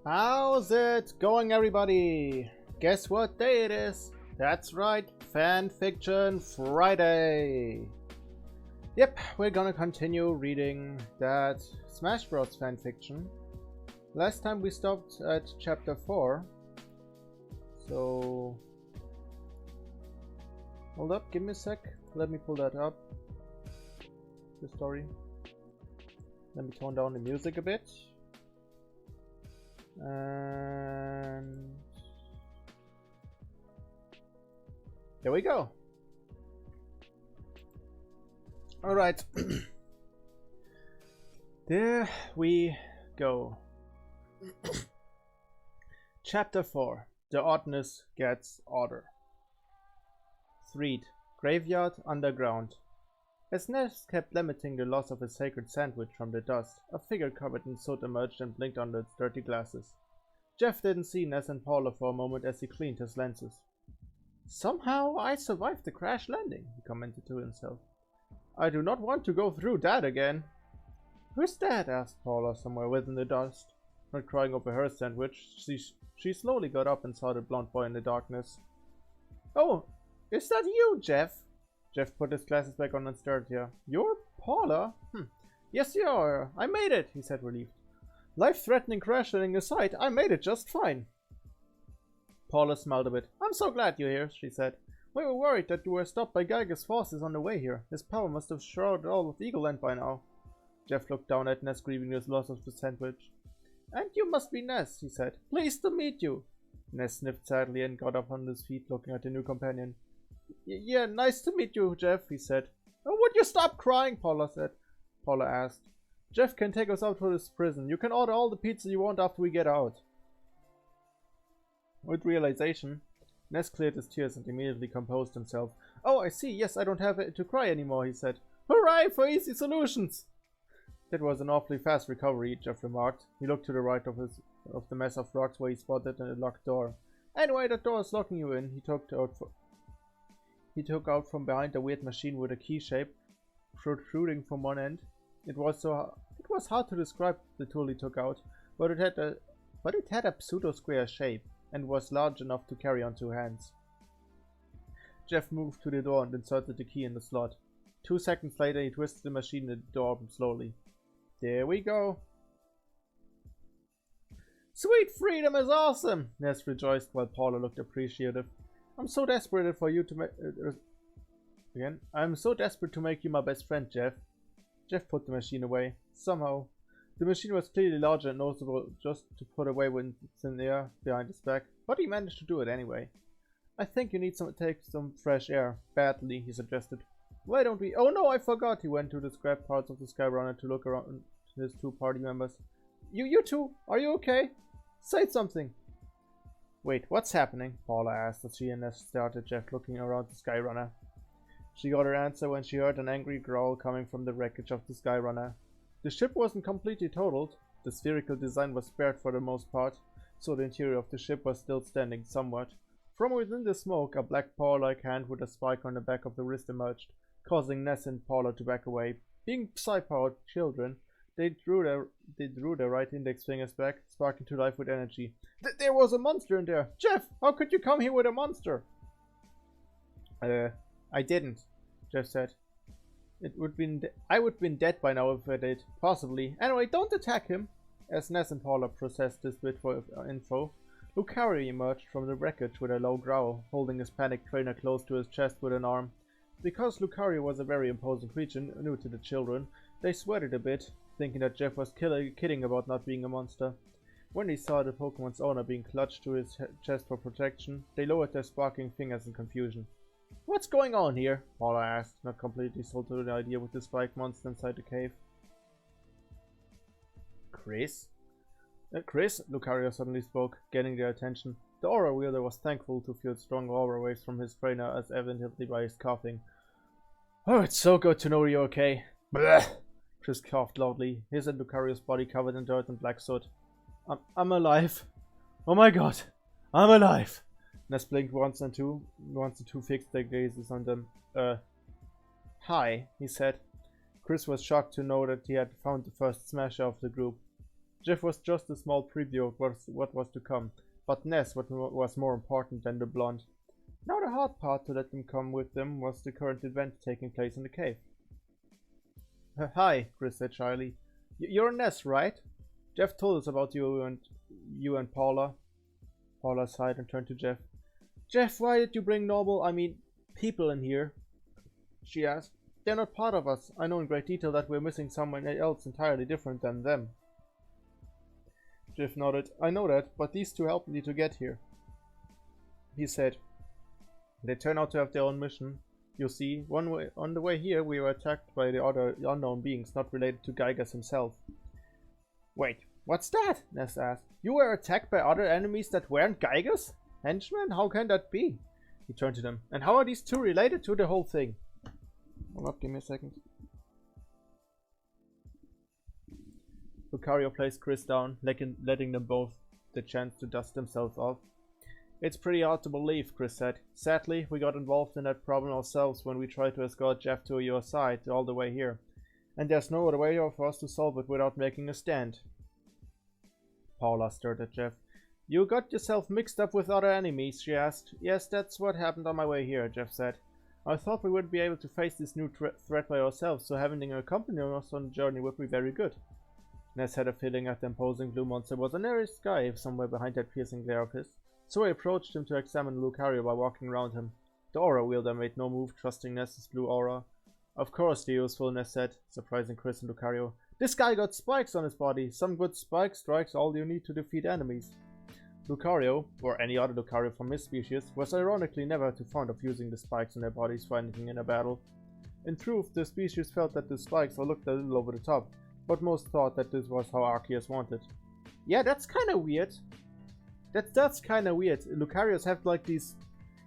How's it going, everybody? Guess what day it is? That's right, Fanfiction Friday! Yep, we're gonna continue reading that Smash Bros. Fanfiction. Last time we stopped at chapter 4. So... hold up, give me a sec. Let me pull that up. The story. Let me tone down the music a bit. And there we go. All right. There we go. Chapter 4. The Oddness Gets Odder. Threed. Graveyard Underground. As Ness kept lamenting the loss of his sacred sandwich from the dust, a figure covered in soot emerged and blinked under its dirty glasses. Jeff didn't see Ness and Paula for a moment as he cleaned his lenses. "Somehow I survived the crash landing," he commented to himself. "I do not want to go through that again." "Who's that?" asked Paula somewhere within the dust. Not crying over her sandwich, she slowly got up and saw the blonde boy in the darkness. "Oh, is that you, Jeff?" Jeff put his glasses back on and stared at her. "You're Paula?" "Yes, you are. I made it," he said, relieved. "Life-threatening crash landing aside, I made it just fine." Paula smiled a bit. "I'm so glad you're here," she said. "We were worried that you were stopped by Geiger's forces on the way here. His power must have shrouded all of Eagle Land by now." Jeff looked down at Ness, grieving his loss of the sandwich. "And you must be Ness," he said. "Pleased to meet you." Ness sniffed sadly and got up on his feet, looking at the new companion. "Yeah, nice to meet you, Jeff," he said. "Oh, would you stop crying?" Paula asked. "Jeff can take us out to this prison. You can order all the pizza you want after we get out." With realization, Ness cleared his tears and immediately composed himself. "Oh, I see. Yes, I don't have to cry anymore," he said. "Hooray for easy solutions!" "That was an awfully fast recovery," Jeff remarked. He looked to the right of the mess of rocks where he spotted a locked door. "Anyway, that door is locking you in." He took out from behind a weird machine with a key shape protruding from one end. It was hard to describe the tool he took out, but it had a pseudo-square shape and was large enough to carry on two hands. Jeff moved to the door and inserted the key in the slot. 2 seconds later, he twisted the machine and the door opened slowly. "There we go." "Sweet freedom is awesome!" Ness rejoiced while Paula looked appreciative. "I'm so desperate for you to make I'm so desperate to make you my best friend, Jeff." Jeff put the machine away. Somehow. The machine was clearly larger and noticeable just to put away when it's in the air behind his back, but he managed to do it anyway. "I think you need to take some fresh air. Badly," he suggested. "Why don't we— oh no, I forgot." He went to the scrap parts of the Skyrunner to look around his two party members. You two, are you okay? Say something." "Wait, what's happening?" Paula asked as she and Ness stared at Jeff looking around the Skyrunner. She got her answer when she heard an angry growl coming from the wreckage of the Skyrunner. The ship wasn't completely totaled. The spherical design was spared for the most part, so the interior of the ship was still standing somewhat. From within the smoke, a black paw-like hand with a spike on the back of the wrist emerged, causing Ness and Paula to back away. Being psi-powered children, they drew their right index fingers back, sparking to life with energy. "There was a monster in there! Jeff, how could you come here with a monster?" I didn't," Jeff said. I would have been dead by now if I did. Possibly. Anyway, don't attack him." As Ness and Paula processed this bit for info, Lucario emerged from the wreckage with a low growl, holding his panicked trainer close to his chest with an arm. Because Lucario was a very imposing creature new to the children, they sweated a bit, thinking that Jeff was kidding about not being a monster. When they saw the Pokemon's owner being clutched to his chest for protection, they lowered their sparking fingers in confusion. "What's going on here?" Paula asked, not completely sold to the idea with the spike monster inside the cave. "Chris?" "Chris?" Lucario suddenly spoke, getting their attention. The aura wielder was thankful to feel strong aura waves from his trainer, as evidently by his coughing. "Oh, it's so good to know you're okay." "Bleh!" Chris coughed loudly, his and Lucario's body covered in dirt and black soot. I'm alive. Oh my god, I'm alive." Ness blinked once and the two fixed their gazes on them. "Hi," he said. Chris was shocked to know that he had found the first smasher of the group. Jeff was just a small preview of what was to come, but Ness was more important than the blonde. Now the hard part to let them come with them was the current event taking place in the cave. Hi, Chris said shyly. You're Ness, right? Jeff told us about you and Paula. Paula sighed and turned to Jeff. Jeff, why did you bring people in here? She asked. They're not part of us. I know in great detail that we're missing someone else entirely different than them. Jeff nodded. I know that, but these two helped me to get here. He said. They turn out to have their own mission. You see, on the way here we were attacked by the other unknown beings not related to Gygas himself. Wait, what's that? Ness asked. You were attacked by other enemies that weren't Gygas? Henchmen? How can that be? He turned to them. And how are these two related to the whole thing? Hold up, give me a second. Lucario placed Chris down, letting them both the chance to dust themselves off. It's pretty hard to believe, Chris said. Sadly, we got involved in that problem ourselves when we tried to escort Jeff to your side all the way here. And there's no other way for us to solve it without making a stand. Paula stared at Jeff. You got yourself mixed up with other enemies, she asked. Yes, that's what happened on my way here, Jeff said. I thought we would be able to face this new threat by ourselves, so having them accompany us on the journey would be very good. Ness had a feeling that the imposing blue monster was a nearest guy somewhere behind that piercing glare of his. So he approached him to examine Lucario by walking around him. The aura wielder made no move, trusting Ness's blue aura. Of course, the useful, Ness said, surprising Chris and Lucario. This guy got spikes on his body. Some good spike strikes all you need to defeat enemies. Lucario, or any other Lucario from his species, was ironically never too fond of using the spikes on their bodies for anything in a battle. In truth, the species felt that the spikes looked a little over the top, but most thought that this was how Arceus wanted. Yeah, that's kinda weird. That's kinda weird. Lucarios have like these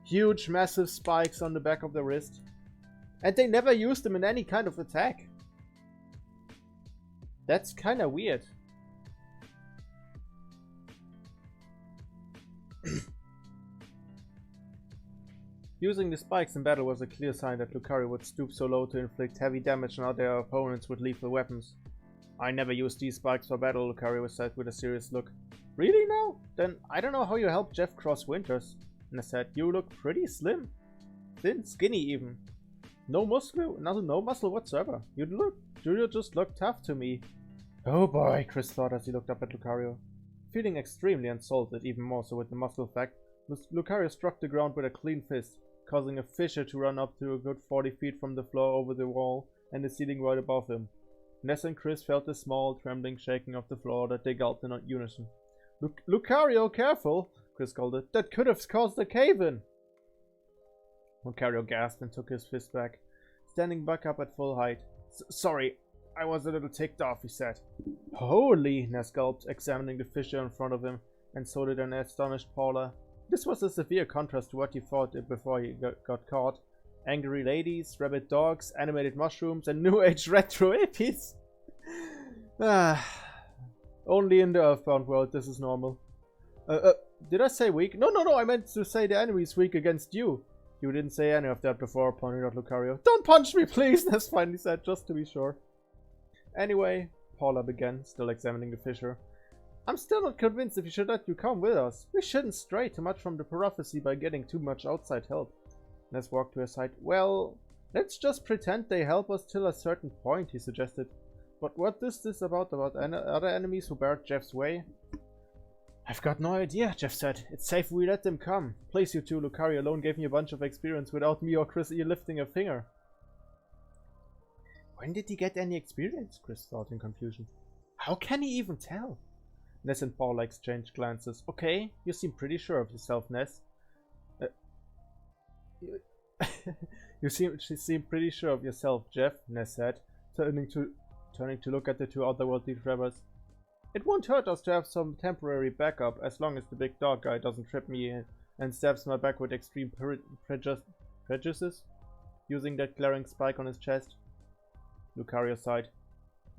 huge, massive spikes on the back of the wrist. And they never used them in any kind of attack. That's kinda weird. Using the spikes in battle was a clear sign that Lucario would stoop so low to inflict heavy damage on other opponents with lethal weapons. I never used these spikes for battle, Lucario said with a serious look. Really now? Then I don't know how you helped Jeff cross winters. And I said, you look pretty slim. Thin, skinny even. No muscle whatsoever. You just look tough to me. Oh boy, Chris thought as he looked up at Lucario. Feeling extremely insulted, even more so with the muscle fact, Lucario struck the ground with a clean fist, causing a fissure to run up to a good 40 feet from the floor over the wall and the ceiling right above him. Ness and Chris felt the small, trembling shaking of the floor that they gulped in unison. Lucario, careful! Chris called it. That could have caused a cave-in! Lucario gasped and took his fist back, standing back up at full height. Sorry, I was a little ticked off, he said. Holy, Ness gulped, examining the fissure in front of him, and so did an astonished Paula. This was a severe contrast to what he thought before he got caught. Angry ladies, rabid dogs, animated mushrooms, and new age retro hippies. Only in the Earthbound world this is normal. Did I say weak? No, I meant to say the enemy's weak against you. You didn't say any of that before, pointed out Lucario. Don't punch me, please, Ness finally said, just to be sure. Anyway, Paula began, still examining the fissure. I'm still not convinced if we should let you come with us. We shouldn't stray too much from the prophecy by getting too much outside help. Ness walked to her side. Well, let's just pretend they help us till a certain point, he suggested. But what is this about other enemies who barred Jeff's way? I've got no idea, Jeff said. It's safe we let them come. Please, you two, Lucario alone gave me a bunch of experience without me or Chris lifting a finger. When did he get any experience? Chris thought in confusion. How can he even tell? Ness and Paula exchanged glances. Okay, you seem pretty sure of yourself, Ness. You seem pretty sure of yourself, Jeff, Ness said, turning to look at the two otherworldly travelers. It won't hurt us to have some temporary backup, as long as the big dog guy doesn't trip me and stabs my back with extreme prejudices, using that glaring spike on his chest. Lucario sighed.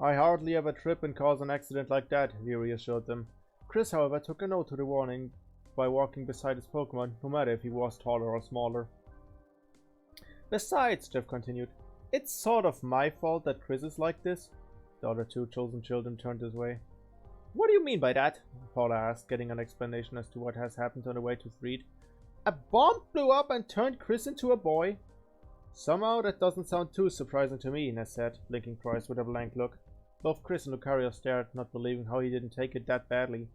I hardly ever trip and cause an accident like that, he reassured them. Chris, however, took a note to the warning by walking beside his Pokemon, no matter if he was taller or smaller. Besides, Jeff continued, it's sort of my fault that Chris is like this. The other two chosen children turned his way. What do you mean by that? Paula asked, getting an explanation as to what has happened on the way to Threed. A bomb blew up and turned Chris into a boy? Somehow that doesn't sound too surprising to me, Ness said, blinking twice with a blank look. Both Chris and Lucario stared, not believing how he didn't take it that badly.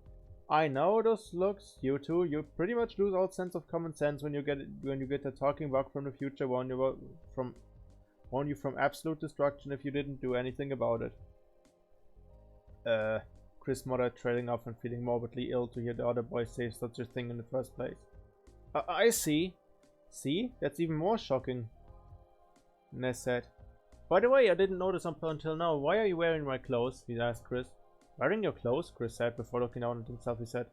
I know those looks, you two. You pretty much lose all sense of common sense when you get a talking bug from the future warn you from absolute destruction if you didn't do anything about it. Chris muttered, trailing off and feeling morbidly ill to hear the other boy say such a thing in the first place. I see. See? That's even more shocking, Ness said. By the way, I didn't notice until now. Why are you wearing my clothes? He asked Chris. Wearing your clothes? Chris said before looking down at himself. He said,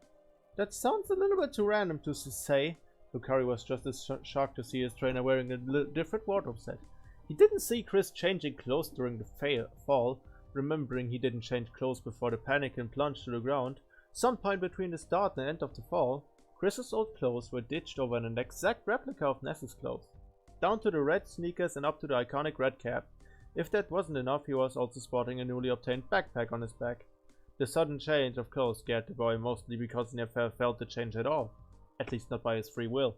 that sounds a little bit too random to say. Lucario was just as shocked to see his trainer wearing a different wardrobe set. He didn't see Chris changing clothes during the fall, remembering he didn't change clothes before the panic and plunge to the ground. Sometime between the start and end of the fall, Chris's old clothes were ditched over an exact replica of Ness's clothes, down to the red sneakers and up to the iconic red cap. If that wasn't enough, he was also sporting a newly obtained backpack on his back. The sudden change of clothes scared the boy, mostly because he never felt the change at all, at least not by his free will.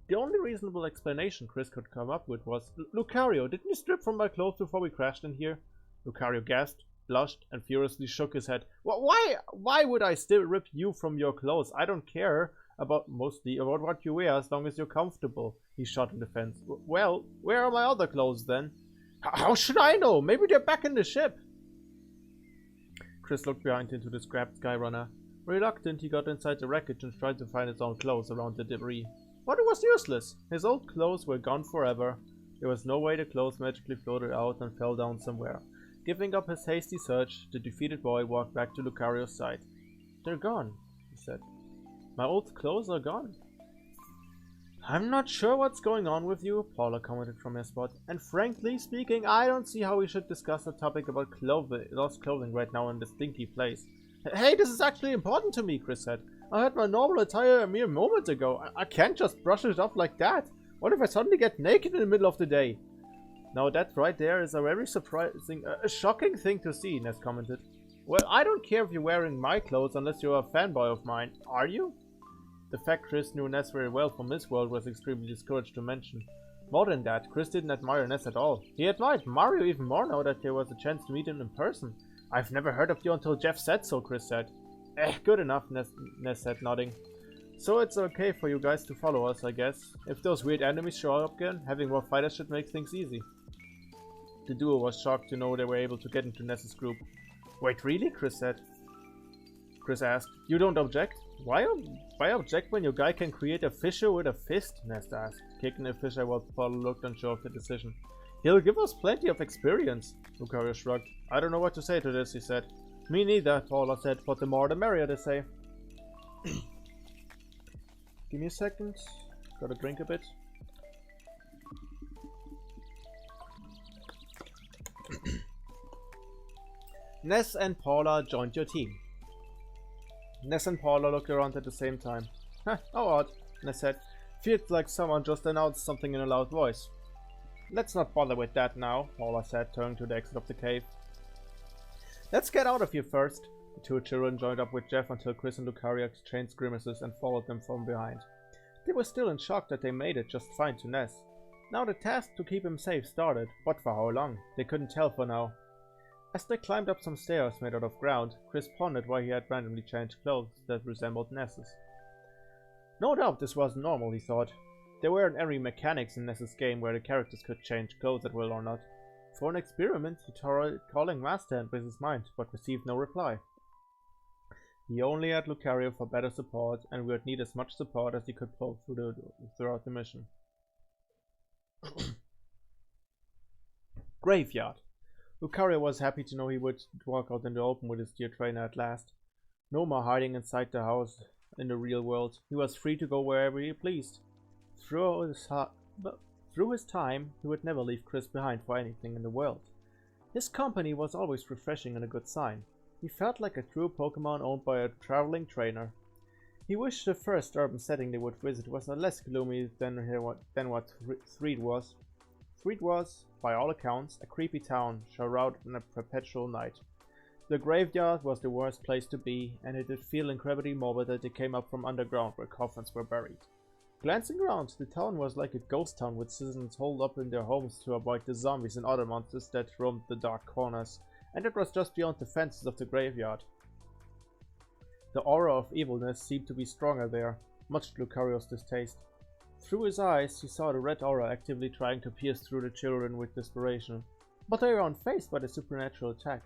The only reasonable explanation Chris could come up with was, Lucario, didn't you strip from my clothes before we crashed in here? Lucario gasped, blushed, and furiously shook his head. Why would I still rip you from your clothes? I don't care mostly about what you wear as long as you're comfortable, he shot in defense. Well, where are my other clothes then? How should I know? Maybe they're back in the ship. Chris looked behind into the scrapped Skyrunner. Reluctant, he got inside the wreckage and tried to find his own clothes around the debris. But it was useless. His old clothes were gone forever. There was no way the clothes magically floated out and fell down somewhere. Giving up his hasty search, the defeated boy walked back to Lucario's side. They're gone, he said. My old clothes are gone. I'm not sure what's going on with you, Paula commented from her spot. And frankly speaking, I don't see how we should discuss a topic about lost clothing right now in this stinky place. Hey, this is actually important to me, Chris said. I had my normal attire a mere moment ago. I can't just brush it off like that. What if I suddenly get naked in the middle of the day? Now that right there is a very surprising, shocking thing to see, Ness commented. Well, I don't care if you're wearing my clothes unless you're a fanboy of mine. Are you? The fact Chris knew Ness very well from his world was extremely discouraged to mention. More than that, Chris didn't admire Ness at all. He admired Mario even more now that there was a chance to meet him in person. I've never heard of you until Jeff said so, Chris said. Good enough, Ness said, nodding. So it's okay for you guys to follow us, I guess. If those weird enemies show up again, having more fighters should make things easy. The duo was shocked to know they were able to get into Ness's group. Wait, really? Chris said. Chris asked. You don't object? Why object when your guy can create a fissure with a fist? Ness asked, kicking a fissure while Paul looked unsure of the decision. He'll give us plenty of experience, Lucario shrugged. I don't know what to say to this, he said. Me neither, Paula said, but the more the merrier, they say. Give me a second. Gotta drink a bit. Ness and Paula joined your team. Ness and Paula looked around at the same time. Huh, how odd, Ness said. Feels like someone just announced something in a loud voice. Let's not bother with that now, Paula said, turning to the exit of the cave. Let's get out of here first. The two children joined up with Jeff until Chris and Lucario exchanged grimaces and followed them from behind. They were still in shock that they made it just fine to Ness. Now the task to keep him safe started, but for how long? They couldn't tell for now. As they climbed up some stairs made out of ground, Chris pondered why he had randomly changed clothes that resembled Ness's. No doubt this wasn't normal, he thought. There weren't any mechanics in Ness's game where the characters could change clothes at will or not. For an experiment, he tried calling Master Hand with his mind, but received no reply. He only had Lucario for better support, and would need as much support as he could pull throughout the mission. Graveyard. Lucario was happy to know he would walk out in the open with his dear trainer at last. No more hiding inside the house in the real world. He was free to go wherever he pleased. Through his time, he would never leave Chris behind for anything in the world. His company was always refreshing and a good sign. He felt like a true Pokemon owned by a traveling trainer. He wished the first urban setting they would visit was less gloomy than what Threed was. Threed was, by all accounts, a creepy town shrouded in a perpetual night. The graveyard was the worst place to be, and it did feel incredibly morbid that they came up from underground where coffins were buried. Glancing around, the town was like a ghost town with citizens holed up in their homes to avoid the zombies and other monsters that roamed the dark corners, and it was just beyond the fences of the graveyard. The aura of evilness seemed to be stronger there, much to Lucario's distaste. Through his eyes, he saw the red aura actively trying to pierce through the children with desperation, but they were unfazed by the supernatural attack.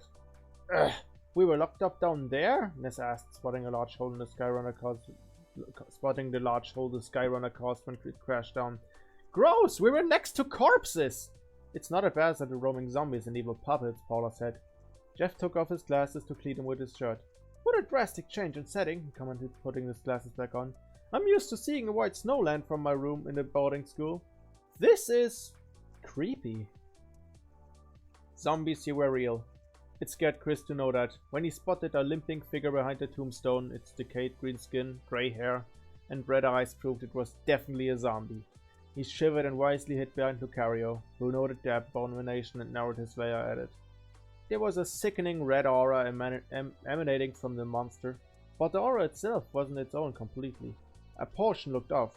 Ugh, we were locked up down there? Ness asked, spotting the large hole the Skyrunner caused when it crashed down. Gross! We were next to corpses! It's not as bad as the roaming zombies and evil puppets, Paula said. Jeff took off his glasses to clean them with his shirt. What a drastic change in setting, he commented, putting his glasses back on. I'm used to seeing a white snowland from my room in the boarding school. This is creepy. Zombies here were real. It scared Chris to know that. When he spotted a limping figure behind the tombstone, its decayed green skin, grey hair, and red eyes proved it was definitely a zombie. He shivered and wisely hid behind Lucario, who noted the abomination and narrowed his layer at it. There was a sickening red aura emanating from the monster, but the aura itself wasn't its own completely. A portion looked off.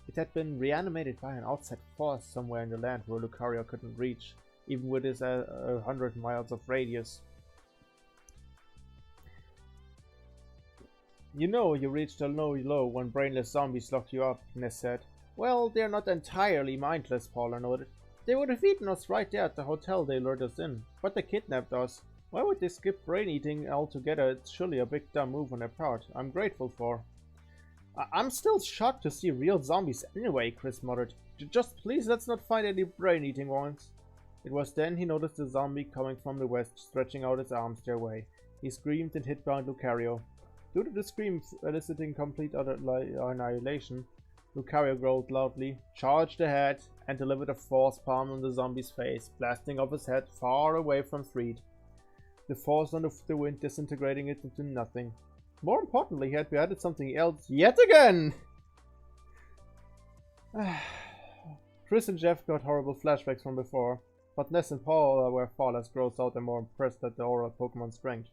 It had been reanimated by an outside force somewhere in the land where Lucario couldn't reach, even with his 100 miles of radius. You know you reached a low when brainless zombies locked you up, Ness said. Well, they're not entirely mindless, Paula noted. They would have eaten us right there at the hotel they lured us in, but they kidnapped us. Why would they skip brain eating altogether? It's surely a big dumb move on their part. I'm grateful for. I'm still shocked to see real zombies anyway, Chris muttered. Just please let's not find any brain eating ones. It was then he noticed a zombie coming from the west, stretching out his arms their way. He screamed and hit behind Lucario. Due to the scream eliciting complete annihilation, Lucario growled loudly, charged ahead, and delivered a force palm on the zombie's face, blasting off his head far away from Threed. The force on the wind disintegrating it into nothing. More importantly, he had beheaded something else yet again! Chris and Jeff got horrible flashbacks from before, but Ness and Paula were far less grossed out and more impressed at the aura Pokemon's strength.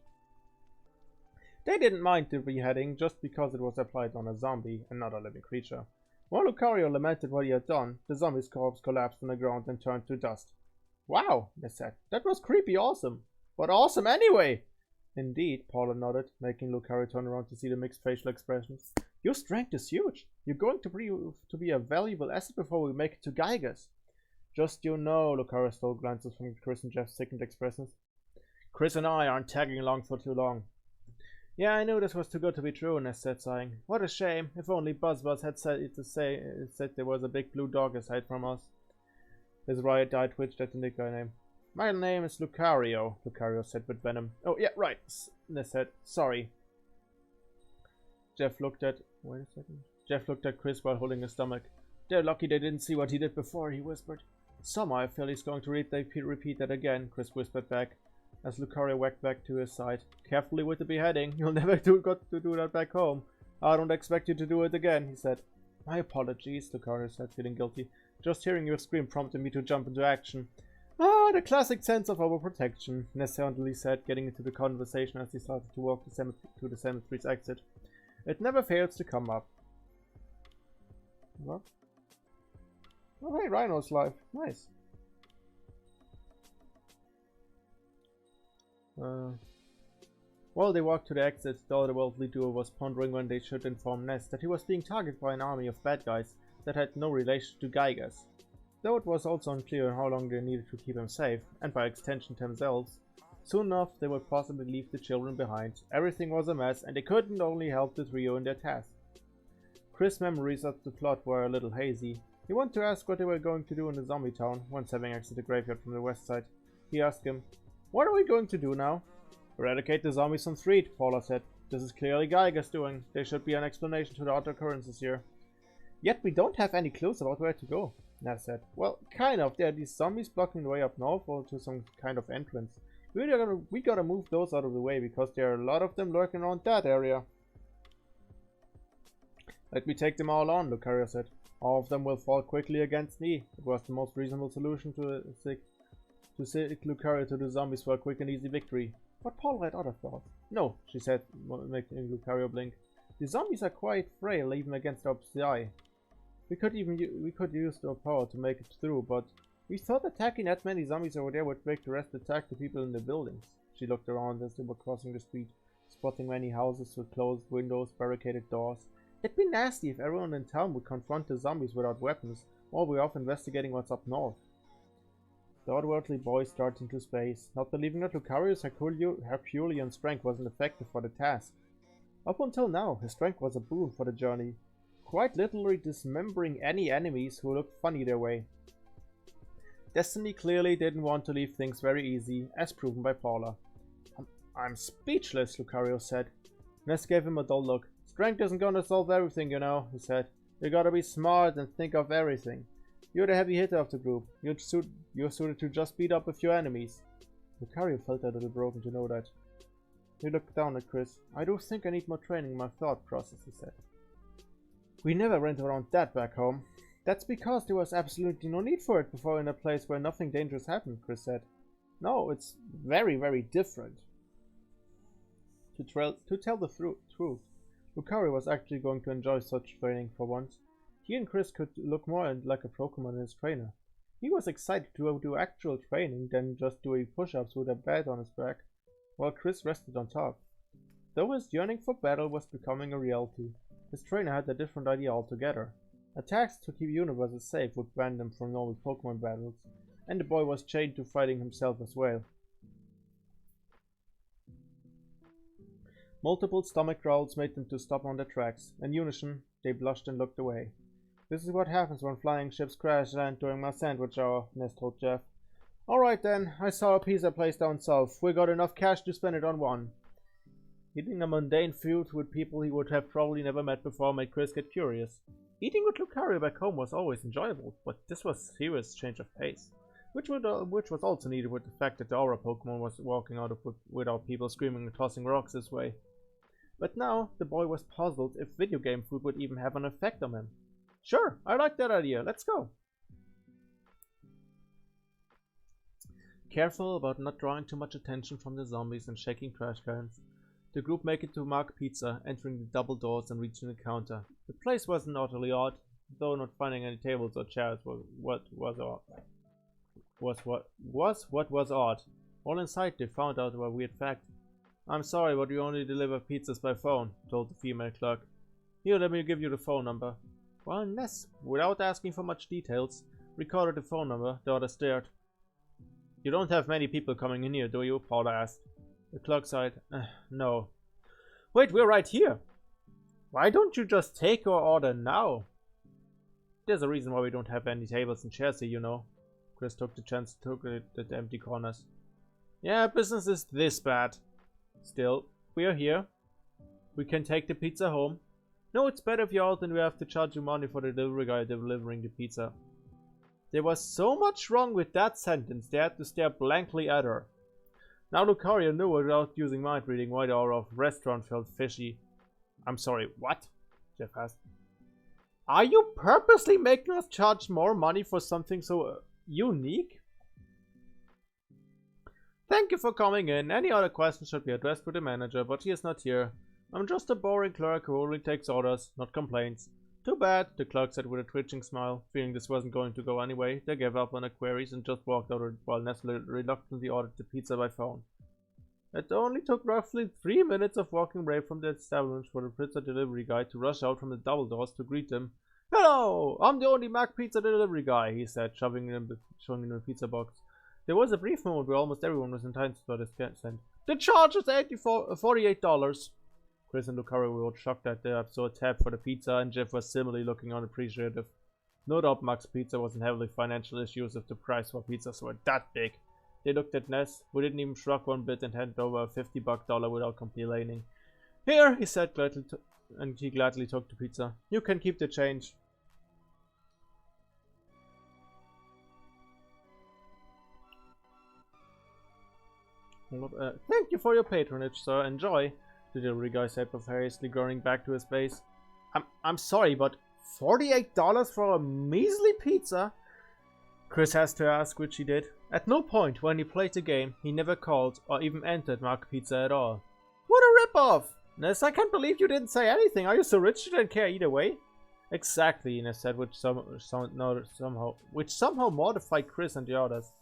They didn't mind the beheading just because it was applied on a zombie and not a living creature. While Lucario lamented what he had done, the zombie's corpse collapsed on the ground and turned to dust. Wow, Ness said. That was creepy awesome. But awesome anyway! Indeed, Paula nodded, making Lucario turn around to see the mixed facial expressions. Your strength is huge. You're going to be a valuable asset before we make it to Geiger's. Just you know, Lucario stole glances from Chris and Jeff's sickened expressions. Chris and I aren't tagging along for too long. Yeah, I knew this was too good to be true, Ness said, sighing. What a shame. If only Buzz had said there was a big blue dog aside from us. His riot eye twitched at the nickname. My name is Lucario, Lucario said with venom. Oh, yeah, right, Ness said. Sorry. Jeff looked at Chris while holding his stomach. They're lucky they didn't see what he did before, he whispered. Somehow I feel he's going to repeat that again, Chris whispered back, as Lucario whacked back to his side. Carefully with the beheading, you'll never got to do that back home. I don't expect you to do it again, he said. My apologies, Lucario said, feeling guilty. Just hearing your scream prompted me to jump into action. Ah, the classic sense of overprotection, Ness soundly said, getting into the conversation as he started to walk to the cemetery's exit. It never fails to come up. What? Oh hey, Rhino's live. Nice. While they walked to the exit, the otherworldly duo was pondering when they should inform Ness that he was being targeted by an army of bad guys that had no relation to Geiger's. Though it was also unclear how long they needed to keep him safe, and by extension themselves. Soon enough they would possibly leave the children behind. Everything was a mess, and they couldn't only help the trio in their task. Chris' memories of the plot were a little hazy. He wanted to ask what they were going to do in the zombie town, once having exited the graveyard from the west side. He asked him, "What are we going to do now?" "Eradicate the zombies from Threed," Paula said. "This is clearly Geiger's doing. There should be an explanation to the odd occurrences here." "Yet we don't have any clues about where to go," Ness said. "Well, kind of. There are these zombies blocking the way up north or to some kind of entrance. We gotta move those out of the way because there are a lot of them lurking around that area." "Let me take them all on," Lucario said. "All of them will fall quickly against me." It was the most reasonable solution to sick Lucario to the zombies for a quick and easy victory. But Paula had other thoughts. No, she said, making Lucario blink. The zombies are quite frail even against our psi. We could use their power to make it through, but we thought attacking that many zombies over there would make the rest attack the people in the buildings. She looked around as they were crossing the street, spotting many houses with closed windows, barricaded doors. It'd be nasty if everyone in town would confront the zombies without weapons, while we're off investigating what's up north. The otherworldly boy started into space, not believing that Lucario's Herculean strength wasn't effective for the task. Up until now, his strength was a boon for the journey, quite literally dismembering any enemies who looked funny their way. Destiny clearly didn't want to leave things very easy, as proven by Paula. I'm speechless, Lucario said. Ness gave him a dull look. Strength isn't gonna solve everything, you know, he said. You gotta be smart and think of everything. You're the heavy hitter of the group. You're suited to just beat up a few enemies. Lucario felt a little broken to know that. He looked down at Chris. I do think I need more training in my thought process, he said. We never went around that back home. That's because there was absolutely no need for it before in a place where nothing dangerous happened, Chris said. No, it's very, very different. To tell the truth, Lucario was actually going to enjoy such training for once. He and Chris could look more like a Pokemon and his trainer. He was excited to do actual training than just doing push-ups with a bat on his back, while Chris rested on top. Though his yearning for battle was becoming a reality, his trainer had a different idea altogether. Attacks to keep universes safe would ban them from normal Pokemon battles, and the boy was chained to fighting himself as well. Multiple stomach growls made them to stop on their tracks. In unison, they blushed and looked away. This is what happens when flying ships crash land during my sandwich hour, Ness told Jeff. Alright then, I saw a pizza place down south. We got enough cash to spend it on one. Eating a mundane food with people he would have probably never met before made Chris get curious. Eating with Lucario back home was always enjoyable, but this was a serious change of pace, which was also needed with the fact that the Aura Pokemon was walking out without people screaming and tossing rocks his way. But now, the boy was puzzled if video game food would even have an effect on him. Sure, I like that idea, let's go! Careful about not drawing too much attention from the zombies and shaking trash cans, the group made it to Mark Pizza, entering the double doors and reaching the counter. The place wasn't utterly odd, though not finding any tables or chairs was what was odd. All inside they found out a weird fact. I'm sorry, but we only deliver pizzas by phone, told the female clerk. Here, let me give you the phone number. While Ness, without asking for much details, recorded the phone number, the other stared. You don't have many people coming in here, do you? Paula asked. The clerk sighed. No. Wait, we're right here. Why don't you just take your order now? There's a reason why we don't have any tables and chairs here, you know. Chris took the chance to look at the empty corners. Yeah, business is this bad. Still, we're here. We can take the pizza home. No, it's better if you're out and we have to charge you money for the delivery guy delivering the pizza. There was so much wrong with that sentence, they had to stare blankly at her. Now Lucario knew without using mind reading why the aura of restaurant felt fishy. I'm sorry, what? Jeff asked. Are you purposely making us charge more money for something so unique? Thank you for coming in. Any other questions should be addressed to the manager, but he is not here. I'm just a boring clerk who only takes orders, not complaints. Too bad, the clerk said with a twitching smile. Fearing this wasn't going to go anyway, they gave up on the queries and just walked out while Nestle reluctantly ordered the pizza by phone. It only took roughly 3 minutes of walking away from the establishment for the pizza delivery guy to rush out from the double doors to greet them. Hello, I'm the only Mac Pizza delivery guy, he said, showing him the pizza box. There was a brief moment where almost everyone was entitled to his consent. The charge is $48. Chris and Lucario were shocked that they saw a tab for the pizza, and Jeff was similarly looking unappreciative. No doubt Max Pizza wasn't heavily financial issues if the price for pizzas were that big. They looked at Ness, who didn't even shrug one bit and handed over a $50 without complaining. Here, he said gladly, and he gladly took the pizza. You can keep the change. Thank you for your patronage, sir. Enjoy. The delivery guy said, precariously going back to his base. I'm sorry, but $48 for a measly pizza? Chris has to ask, which he did. At no point when he played the game, he never called or even entered Mark Pizza at all. What a rip-off! Ness, I can't believe you didn't say anything. Are you so rich you didn't care either way? Exactly, Ness said, which somehow mortified Chris and the others.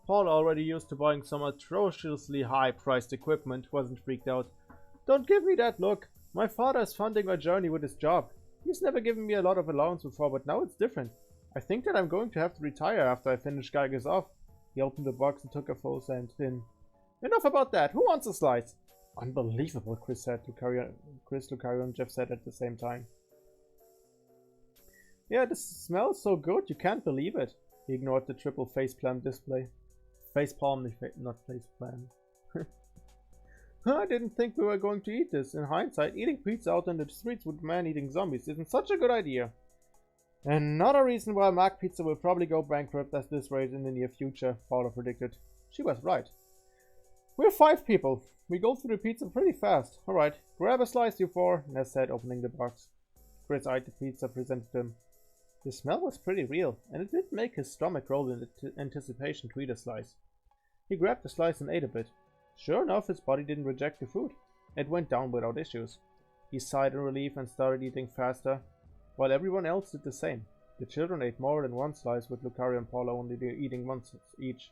Paul, already used to buying some atrociously high-priced equipment, wasn't freaked out. Don't give me that look. My father is funding my journey with his job. He's never given me a lot of allowance before, but now it's different. I think that I'm going to have to retire after I finish Geiger's off. He opened the box and took a full cent in. Enough about that. Who wants a slice? Unbelievable, Chris said. Chris, Lucario, and Jeff said at the same time. Yeah, this smells so good, you can't believe it. He ignored the triple facepalm display. Facepalm, not facepalm. I didn't think we were going to eat this. In hindsight, eating pizza out on the streets with man-eating zombies isn't such a good idea. Another reason why Mark Pizza will probably go bankrupt at this rate in the near future, Paula predicted. She was right. We're 5 people. We go through the pizza pretty fast. Alright, grab a slice, you 4, Ness said, opening the box. Chris eyed the pizza, presented him. The smell was pretty real, and it did make his stomach roll in anticipation to eat a slice. He grabbed the slice and ate a bit. Sure enough, his body didn't reject the food. It went down without issues. He sighed in relief and started eating faster, while everyone else did the same. The children ate more than one slice, with Lucario and Paula only eating once each.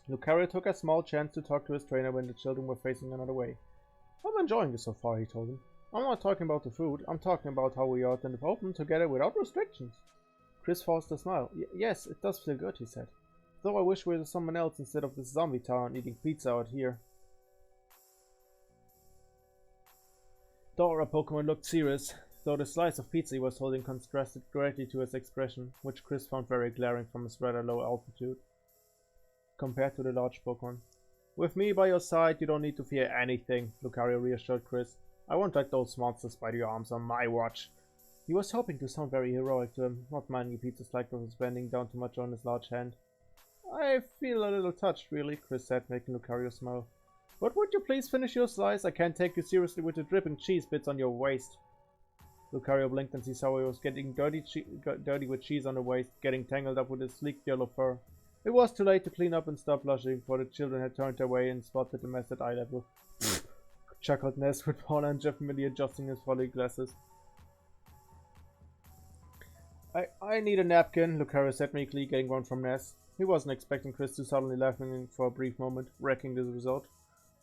Lucario took a small chance to talk to his trainer when the children were facing another way. I'm enjoying this so far, he told him. I'm not talking about the food, I'm talking about how we are out in the open together without restrictions. Chris forced a smile. Yes, it does feel good, he said. Though I wish we were someone else instead of this zombie town eating pizza out here. The aura Pokemon looked serious, though the slice of pizza he was holding contrasted greatly to his expression, which Chris found very glaring from his rather low altitude compared to the large Pokemon. With me by your side, you don't need to fear anything, Lucario reassured Chris. I won't let those monsters bite your arms on my watch. He was hoping to sound very heroic to him, not minding Pizza's like was bending down too much on his large hand. I feel a little touched, really, Chris said, making Lucario smile. But would you please finish your slice? I can't take you seriously with the dripping cheese bits on your waist. Lucario blinked and he saw he was getting dirty with cheese on the waist, getting tangled up with his sleek yellow fur. It was too late to clean up and stop blushing, for the children had turned their way and spotted the mess at eye level. Chuckled Ness, with Paula and Jeff merely adjusting his folly glasses. I need a napkin, Lucario said meekly, getting one from Ness. He wasn't expecting Chris to suddenly laughing for a brief moment, wrecking the result.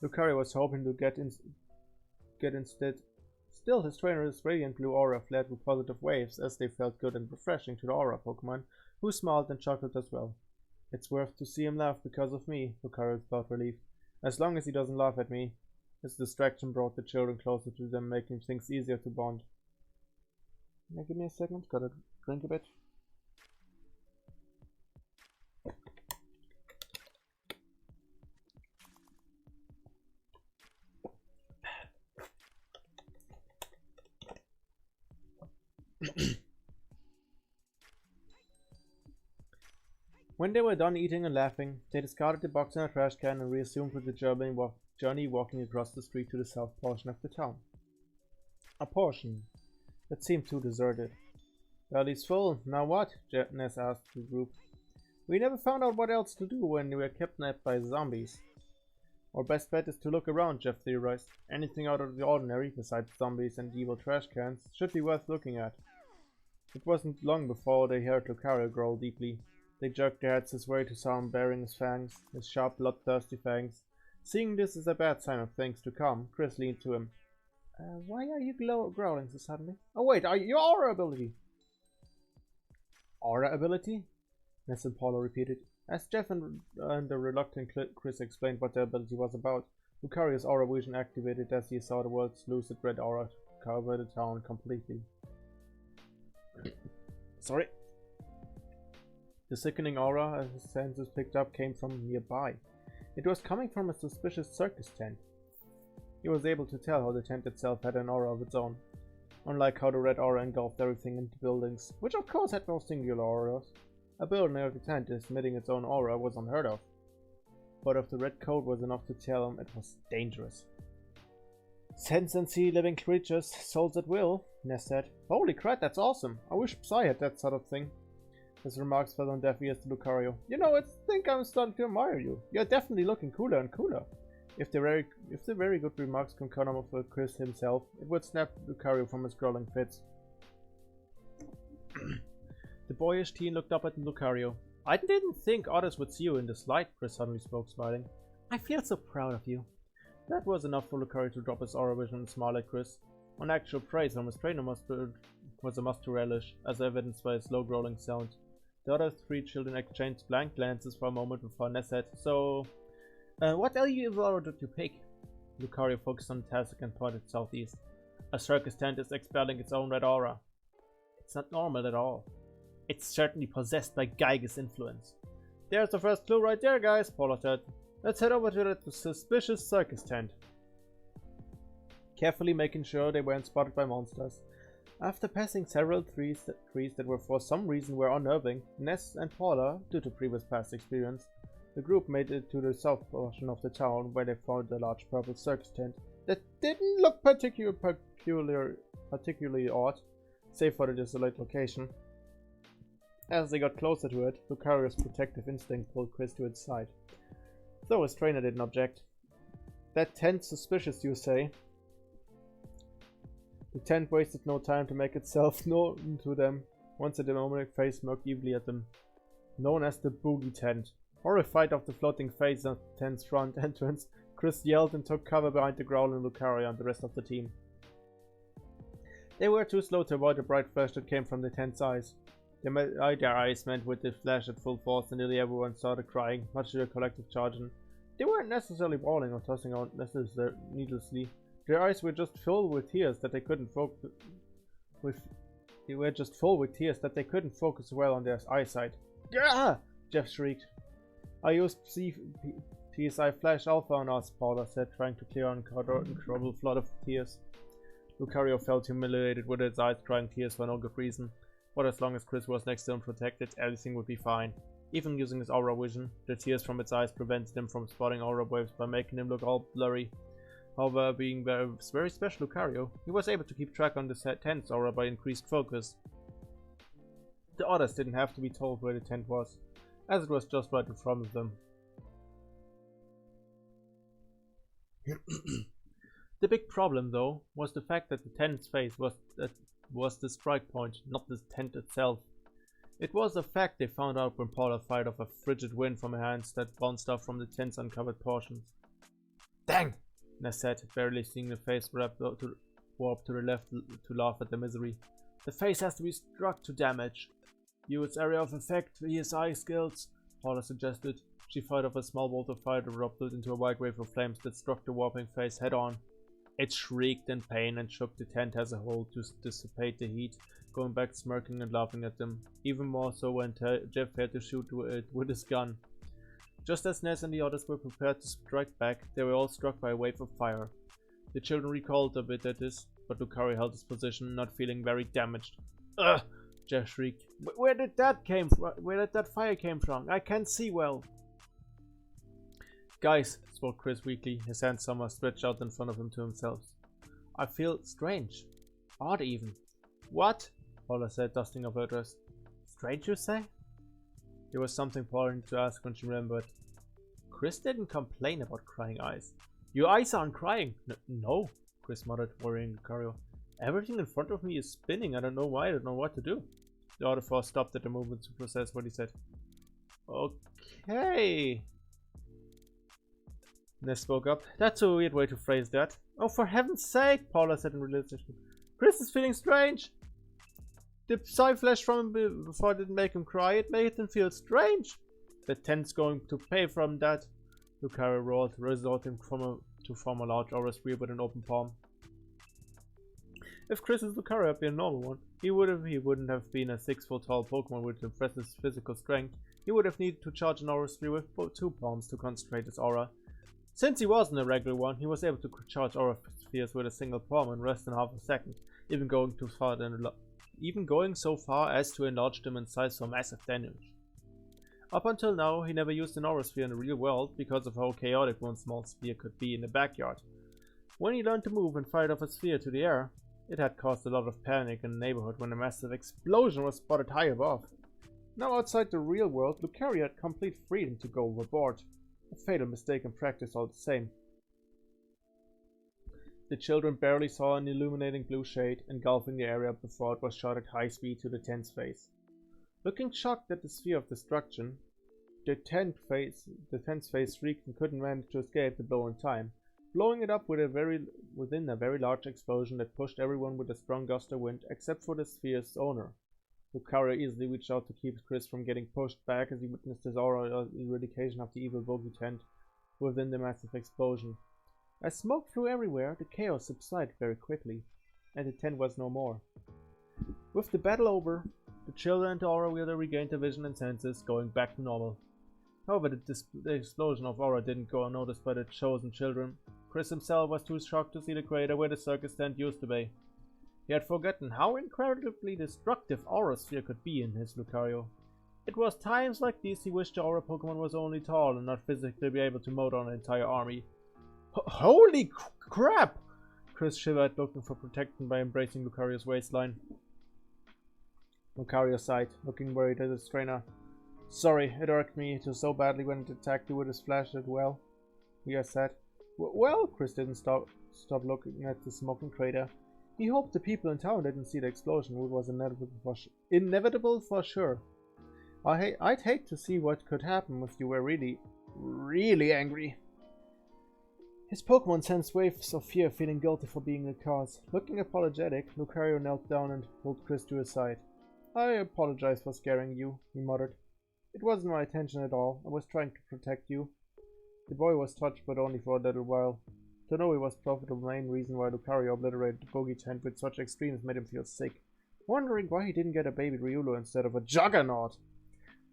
Lucario was hoping to get instead. Still, his trainer's radiant blue aura fled with positive waves as they felt good and refreshing to the aura Pokemon, who smiled and chuckled as well. It's worth to see him laugh because of me, Lucario thought relieved. As long as he doesn't laugh at me. His distraction brought the children closer to them, making things easier to bond. Now give me a second, gotta drink a bit. When they were done eating and laughing, they discarded the box in a trash can and reassumed with the journey walking across the street to the south portion of the town. A portion that seemed too deserted. Belly's full. Now what? Ness asked the group. We never found out what else to do when we were kidnapped by zombies. Our best bet is to look around, Jeff theorized. Anything out of the ordinary, besides zombies and evil trash cans, should be worth looking at. It wasn't long before they heard Lucario growl deeply. They jerked their heads his way to sound, baring his fangs, his sharp, bloodthirsty fangs. Seeing this as a bad sign of things to come, Chris leaned to him. Why are you growling so suddenly? Oh wait, your aura ability! Aura ability? Ness and Paula repeated. As Jeff and the reluctant Chris explained what the ability was about, Lucario's aura vision activated as he saw the world's lucid red aura cover the town completely. Sorry. The sickening aura, as his senses picked up, came from nearby. It was coming from a suspicious circus tent. He was able to tell how the tent itself had an aura of its own, unlike how the red aura engulfed everything into buildings, which of course had no singular auras. A building of the tent emitting its own aura was unheard of. But if the red coat was enough to tell him, it was dangerous. Sense and see living creatures, souls at will, Ness said. Holy crap, that's awesome. I wish Psy had that sort of thing. His remarks fell on deaf ears to Lucario. You know, I think I'm starting to admire you. You're definitely looking cooler and cooler. If the very good remarks can come from Chris himself, it would snap Lucario from his growling fits. The boyish teen looked up at Lucario. I didn't think others would see you in this light, Chris suddenly spoke, smiling. I feel so proud of you. That was enough for Lucario to drop his aura vision and smile at Chris. An actual praise from his trainer was a must to relish, as evidenced by his low growling sound. The other three children exchanged blank glances for a moment before Ness said, So, what LU aura did you pick? Lucario focused on the task and pointed southeast. A circus tent is expelling its own red aura. It's not normal at all. It's certainly possessed by Geiger's influence. There's the first clue right there, guys, Paula said. Let's head over to the suspicious circus tent. Carefully making sure they weren't spotted by monsters. After passing several trees that were for some reason were unnerving, Ness and Paula, due to previous past experience, the group made it to the south portion of the town where they found a large purple circus tent that didn't look particularly odd, save for the desolate location. As they got closer to it, Lucario's protective instinct pulled Chris to its side. Though his trainer didn't object. That tent's suspicious, you say? The tent wasted no time to make itself known to them, once a demonic face smirked evilly at them. Known as the Boogie Tent. Horrified of the floating face on the tent's front entrance, Chris yelled and took cover behind the growling Lucario and the rest of the team. They were too slow to avoid the bright flash that came from the tent's eyes. Their eyes met with the flash at full force and nearly everyone started crying, much to their collective charging. They weren't necessarily bawling or tossing out needlessly. Their eyes were just filled with tears that they couldn't focus well on their eyesight. Gah! Jeff shrieked. I used PSI Flash Alpha on us, Paula said, trying to clear an incredible flood of tears. Lucario felt humiliated with his eyes crying tears for no good reason. But as long as Chris was next to him protected, everything would be fine. Even using his aura vision, the tears from its eyes prevented him from spotting aura waves by making him look all blurry. However, being very special Lucario, he was able to keep track on the tent's aura by increased focus. The others didn't have to be told where the tent was, as it was just right in front of them. The big problem, though, was the fact that the tent's face was the strike point, not the tent itself. It was a fact they found out when Paula fired off a frigid wind from her hands that bounced off from the tent's uncovered portions. Dang! Ness said, barely seeing the face warp to the left to laugh at the misery. The face has to be struck to damage. Use area of effect, PSI skills, Paula suggested. She fired off a small bolt of fire that erupted into a wide wave of flames that struck the warping face head on. It shrieked in pain and shook the tent as a whole to dissipate the heat, going back smirking and laughing at them, even more so when Jeff had to shoot it with his gun. Just as Ness and the others were prepared to strike back, they were all struck by a wave of fire. The children recoiled a bit at this, but Lucario held his position, not feeling very damaged. Ugh! Jeff shrieked. Where did that fire came from? I can't see well. Guys, spoke Chris weakly, his hands somewhat stretched out in front of him to himself. I feel strange. Odd even. What? Paula said, dusting off her dress. Strange, you say? There was something Paula needed to ask when she remembered. Chris didn't complain about crying eyes. Your eyes aren't crying. No, Chris muttered, worrying Lucario. Everything in front of me is spinning. I don't know why. I don't know what to do. The other four stopped at the moment to process what he said. Okay. Ness spoke up. That's a weird way to phrase that. Oh, for heaven's sake, Paula said in realization. Chris is feeling strange. The Psy flash from him before didn't make him cry, it made him feel strange. The tent's going to pay from that, Lucario roared, resorting to form a large aura sphere with an open palm. If Chris's Lucario had been a normal one, he wouldn't have been a 6-foot tall Pokemon with impressive physical strength. He would have needed to charge an aura sphere with both 2 palms to concentrate his aura. Since he wasn't a regular one, he was able to charge aura spheres with a single palm in less than half a second, even going so far as to enlarge them in size for massive damage. Up until now, he never used an aura sphere in the real world because of how chaotic one small sphere could be in the backyard. When he learned to move and fired off a sphere to the air, it had caused a lot of panic in the neighborhood when a massive explosion was spotted high above. Now outside the real world, Lucario had complete freedom to go overboard. A fatal mistake in practice all the same. The children barely saw an illuminating blue shade engulfing the area before it was shot at high speed to the tent's face. Looking shocked at the sphere of destruction, the tent's face shrieked and couldn't manage to escape the blow in time, blowing it up within a very large explosion that pushed everyone with a strong gust of wind except for the sphere's owner. Lucario easily reached out to keep Chris from getting pushed back as he witnessed his oral eradication of the evil bogey tent within the massive explosion. As smoke flew everywhere, the chaos subsided very quickly, and the tent was no more. With the battle over, the children and the aura wielder regained their vision and senses, going back to normal. However, the explosion of aura didn't go unnoticed by the chosen children. Chris himself was too shocked to see the crater where the circus tent used to be. He had forgotten how incredibly destructive Aura Sphere could be in his Lucario. It was times like these he wished the Aura Pokemon was only tall and not physically be able to mow down an entire army. Holy crap! Chris shivered, looking for protection by embracing Lucario's waistline. Lucario sighed, looking worried at his trainer. Sorry, it irked me so badly when it attacked you with his flash as well, he said. Well, Chris didn't stop looking at the smoking crater. He hoped the people in town didn't see the explosion, which was inevitable for sure. I'd hate to see what could happen if you were really, really angry. His Pokemon sensed waves of fear, feeling guilty for being the cause. Looking apologetic, Lucario knelt down and pulled Chris to his side. I apologize for scaring you, he muttered. It wasn't my intention at all. I was trying to protect you. The boy was touched, but only for a little while. To know he was probably the main reason why Lucario obliterated the bogey tent with such extremes made him feel sick, wondering why he didn't get a baby Riolu instead of a juggernaut.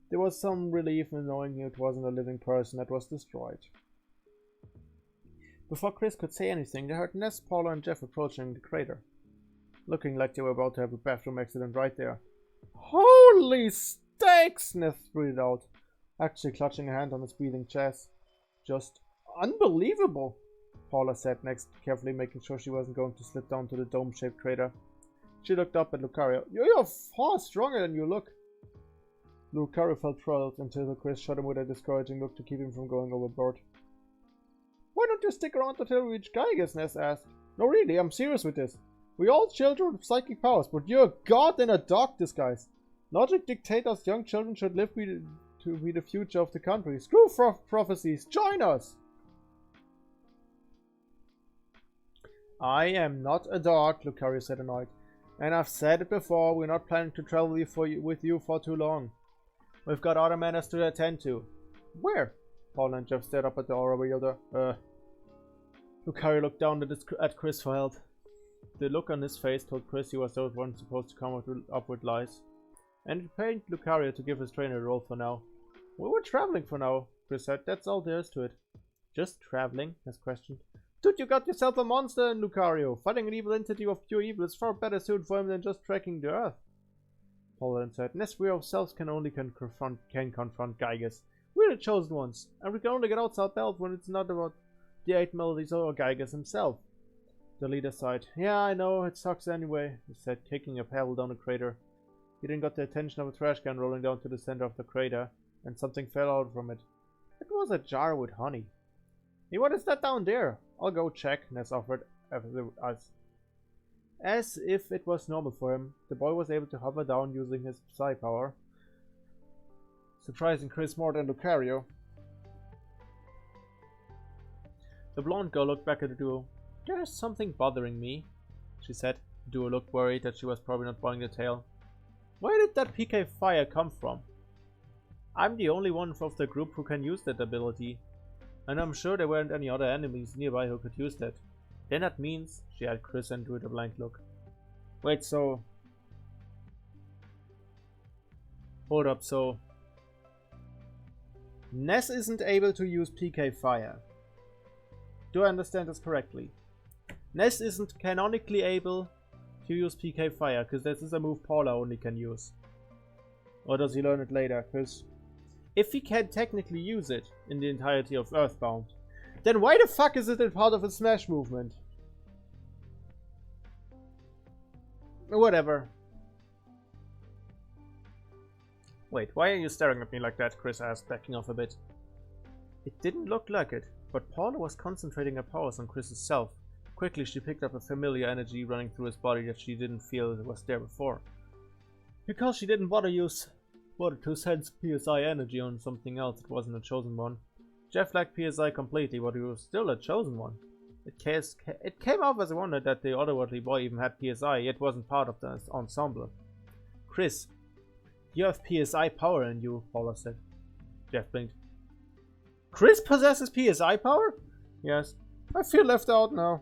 There was some relief in knowing it wasn't a living person that was destroyed. Before Chris could say anything, they heard Ness, Paula, and Jeff approaching the crater, looking like they were about to have a bathroom accident right there. Holy steaks! Ness breathed out, actually clutching a hand on his breathing chest. Just unbelievable! Paula sat next, carefully making sure she wasn't going to slip down to the dome-shaped crater. She looked up at Lucario. You're far stronger than you look. Lucario felt thrilled until Chris shot him with a discouraging look to keep him from going overboard. Why don't you stick around until we reach Gygas? Ness asked. No, really, I'm serious with this. We all children with psychic powers, but you're a god in a dog disguise. Logic dictates us young children should live to be the future of the country. Screw prophecies, join us! I am not a dog, Lucario said annoyed. And I've said it before, we're not planning to travel with you for too long. We've got other matters to attend to. Where? Paul and Jeff stared up at the aura wielder. Lucario looked down at Chris for help. The look on his face told Chris he was the one supposed to come up with lies. And it pained Lucario to give his trainer a role for now. We were traveling for now, Chris said. That's all there is to it. Just traveling? Ness questioned. Dude, you got yourself a monster in Lucario. Fighting an evil entity of pure evil is far better suited for him than just tracking the earth. Paul said, Ness, we ourselves can confront Gygas. We're the chosen ones, and we can only get outside Belt when it's not about the 8 melodies or Gygas himself. The leader sighed. Yeah, I know, it sucks anyway, he said, kicking a pebble down the crater. He then got the attention of a trash can rolling down to the center of the crater, and something fell out from it. It was a jar with honey. Hey, what is that down there? I'll go check, Ness offered. As if it was normal for him, the boy was able to hover down using his psi power, surprising Chris more than Lucario. The blonde girl looked back at the duo. There's something bothering me, she said. The duo looked worried that she was probably not following the tale. Where did that PK fire come from? I'm the only one of the group who can use that ability. And I'm sure there weren't any other enemies nearby who could use that. Then that means, she had Chris and with a blank look. Wait, so... Hold up, so... Ness isn't able to use PK Fire. Do I understand this correctly? Ness isn't canonically able to use PK Fire, because this is a move Paula only can use. Or does he learn it later? Because if he can technically use it in the entirety of Earthbound, then why the fuck is it a part of a Smash movement? Whatever. Wait, why are you staring at me like that? Chris asked, backing off a bit. It didn't look like it, but Paula was concentrating her powers on Chris's self. Quickly, she picked up a familiar energy running through his body that she didn't feel was there before. Because she didn't bother to sense PSI energy on something else, it wasn't a chosen one. Jeff lacked PSI completely, but he was still a chosen one. It came off as a wonder that the otherworldly boy even had PSI, yet wasn't part of the ensemble. Chris, you have PSI power in you, Paula said. Jeff blinked. Chris possesses PSI power? Yes. I feel left out now.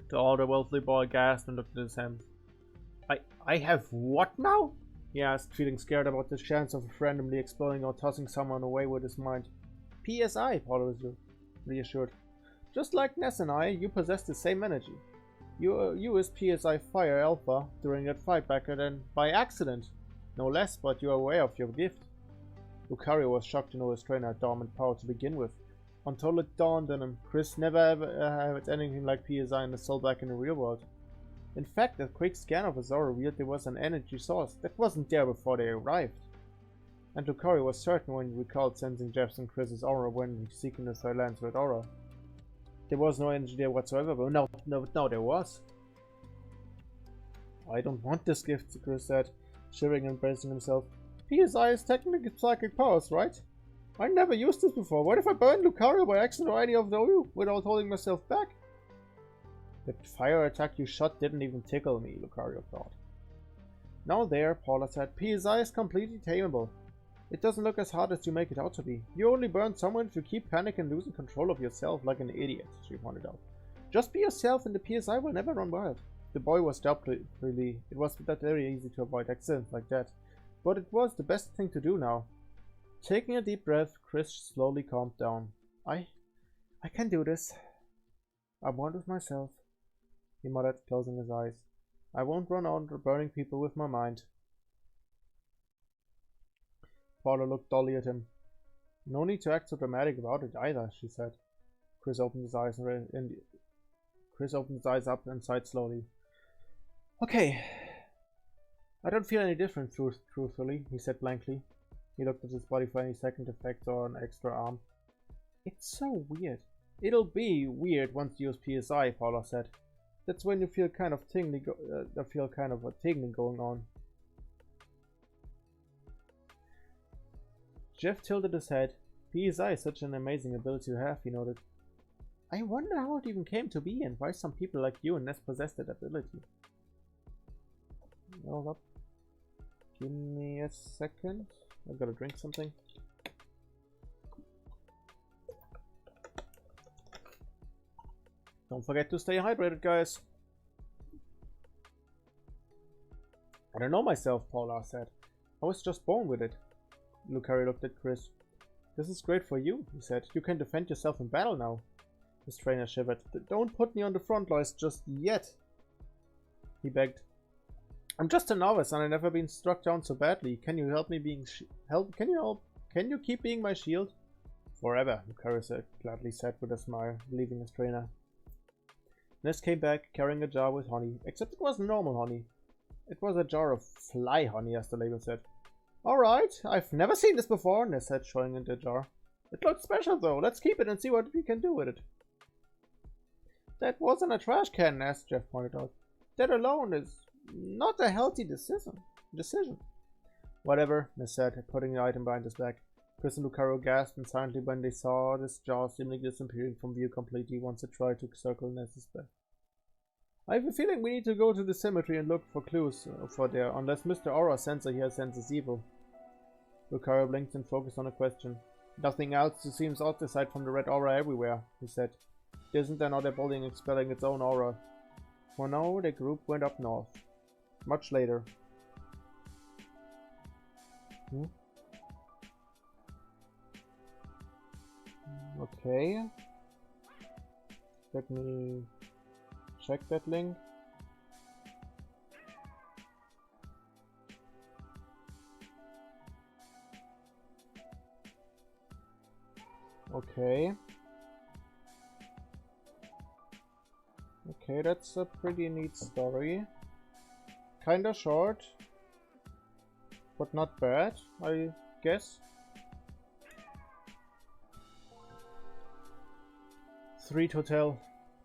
The otherworldly boy gasped and looked at his hands. I have what now? He asked, feeling scared about the chance of randomly exploding or tossing someone away with his mind. PSI, Paula was reassured. Just like Ness and I, you possess the same energy. You used PSI Fire Alpha during that fight back then by accident. No less, but you are aware of your gift. Lucario was shocked to know his trainer had dormant power to begin with. Until it dawned on him, Chris never ever had anything like PSI in the soul back in the real world. In fact, a quick scan of his aura revealed there was an energy source that wasn't there before they arrived. And Lucario was certain when he recalled sensing Jeff's and Chris's aura when seeking the Silence with aura. There was no energy there whatsoever, but no, there was. I don't want this gift, Chris said, shivering and bracing himself. PSI is technically psychic powers, right? I never used this before. What if I burned Lucario by accident or any of you without holding myself back? That fire attack you shot didn't even tickle me, Lucario thought. Now there, Paula said, PSI is completely tameable. It doesn't look as hard as you make it out to be. You only burn someone if you keep panic and losing control of yourself like an idiot, she pointed out. Just be yourself and the PSI will never run wild. The boy was doubtfully. It was not very easy to avoid accidents like that. But it was the best thing to do now. Taking a deep breath, Chris slowly calmed down. I can do this. I'm one with myself, he muttered, closing his eyes. I won't run out burning people with my mind. Paula looked dully at him. No need to act so dramatic about it either, she said. Chris opened his eyes up and sighed slowly. Okay. I don't feel any different, truthfully, he said blankly. He looked at his body for any second effect or an extra arm. It's so weird. It'll be weird once you use PSI, Paula said. That's when you feel kind of a tingling going on. Jeff tilted his head. PSI is such an amazing ability to have, he noted. I wonder how it even came to be and why some people like you and Ness possess that ability. Hold up. Give me a second. I've got to drink something. Don't forget to stay hydrated, guys. I don't know myself, Paula said. I was just born with it. Lucario looked at Chris. This is great for you, he said. You can defend yourself in battle now. His trainer shivered. Don't put me on the front lines just yet, he begged. I'm just a novice and I've never been struck down so badly. Can you help me being Can you keep being my shield? Forever, Lucario gladly said with a smile, leaving his trainer. Ness came back carrying a jar with honey, except it wasn't normal honey. It was a jar of fly honey, as the label said. Alright, I've never seen this before, Ness said, showing it the jar. It looks special though. Let's keep it and see what we can do with it. That wasn't a trash can, Ness, Jeff pointed out. That alone is not a healthy decision. Whatever, Ness said, putting the item behind his back. Chris and Lucario gasped and silently when they saw this jar seemingly disappearing from view completely once it tried to circle Ness's back. I have a feeling we need to go to the cemetery and look for clues for there, unless Mr. Aura sensor here senses evil. Lucario blinked and focused on a question. Nothing else seems odd aside from the red aura everywhere, he said. Isn't another building expelling its own aura? For now, the group went up north. Much later. Okay. Let me check that link. Okay. Okay, that's a pretty neat story. Kinda short. but not bad, I guess. 3 Hotel.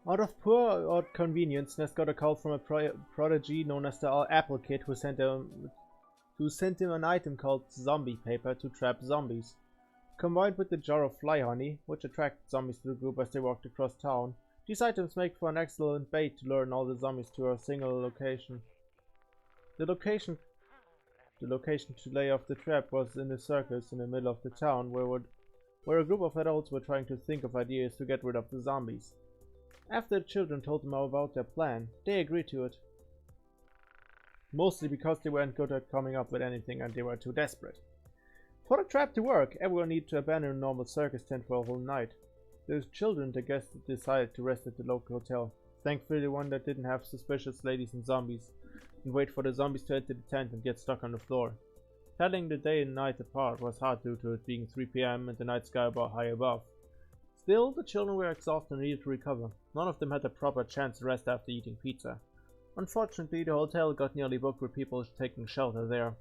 Out of poor odd convenience, Ness got a call from a prodigy known as the Apple Kid who sent him an item called zombie paper to trap zombies. Combined with the jar of fly honey, which attracted zombies to the group as they walked across town, these items make for an excellent bait to lure all the zombies to a single location. The location to lay off the trap was in a circus in the middle of the town where a group of adults were trying to think of ideas to get rid of the zombies. After the children told them about their plan, they agreed to it. Mostly because they weren't good at coming up with anything and they were too desperate. For the trap to work, everyone needed to abandon a normal circus tent for a whole night. The children, the guests, decided to rest at the local hotel. Thankfully the one that didn't have suspicious ladies and zombies, and wait for the zombies to enter the tent and get stuck on the floor. Telling the day and night apart was hard due to it being 3 PM and the night sky high above. Still, the children were exhausted and needed to recover. None of them had a proper chance to rest after eating pizza. Unfortunately, the hotel got nearly booked with people taking shelter there.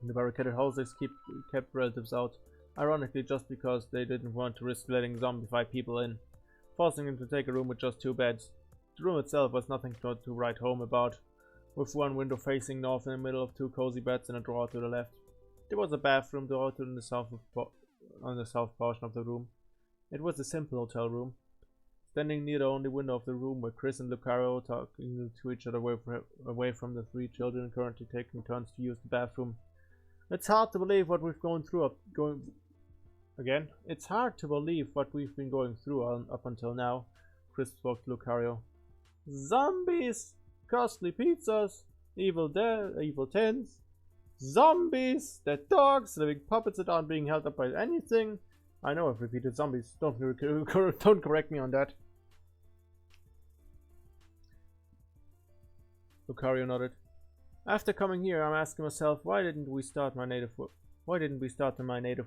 The barricaded houses kept relatives out, ironically just because they didn't want to risk letting zombified people in, forcing them to take a room with just 2 beds. The room itself was nothing to write home about, with one window facing north in the middle of 2 cozy beds and a drawer to the left. There was a bathroom door on the south portion of the room. It was a simple hotel room. Standing near the only window of the room were Chris and Lucario talking to each other away from the 3 children currently taking turns to use the bathroom. It's hard to believe what we've It's hard to believe what we've been going through up until now. Chris spoke to Lucario. Zombies, costly pizzas, evil tents, zombies, dead dogs, living puppets that aren't being held up by anything. I know I've repeated zombies. Don't correct me on that. Lucario nodded. After coming here, I'm asking myself, why didn't we start in my native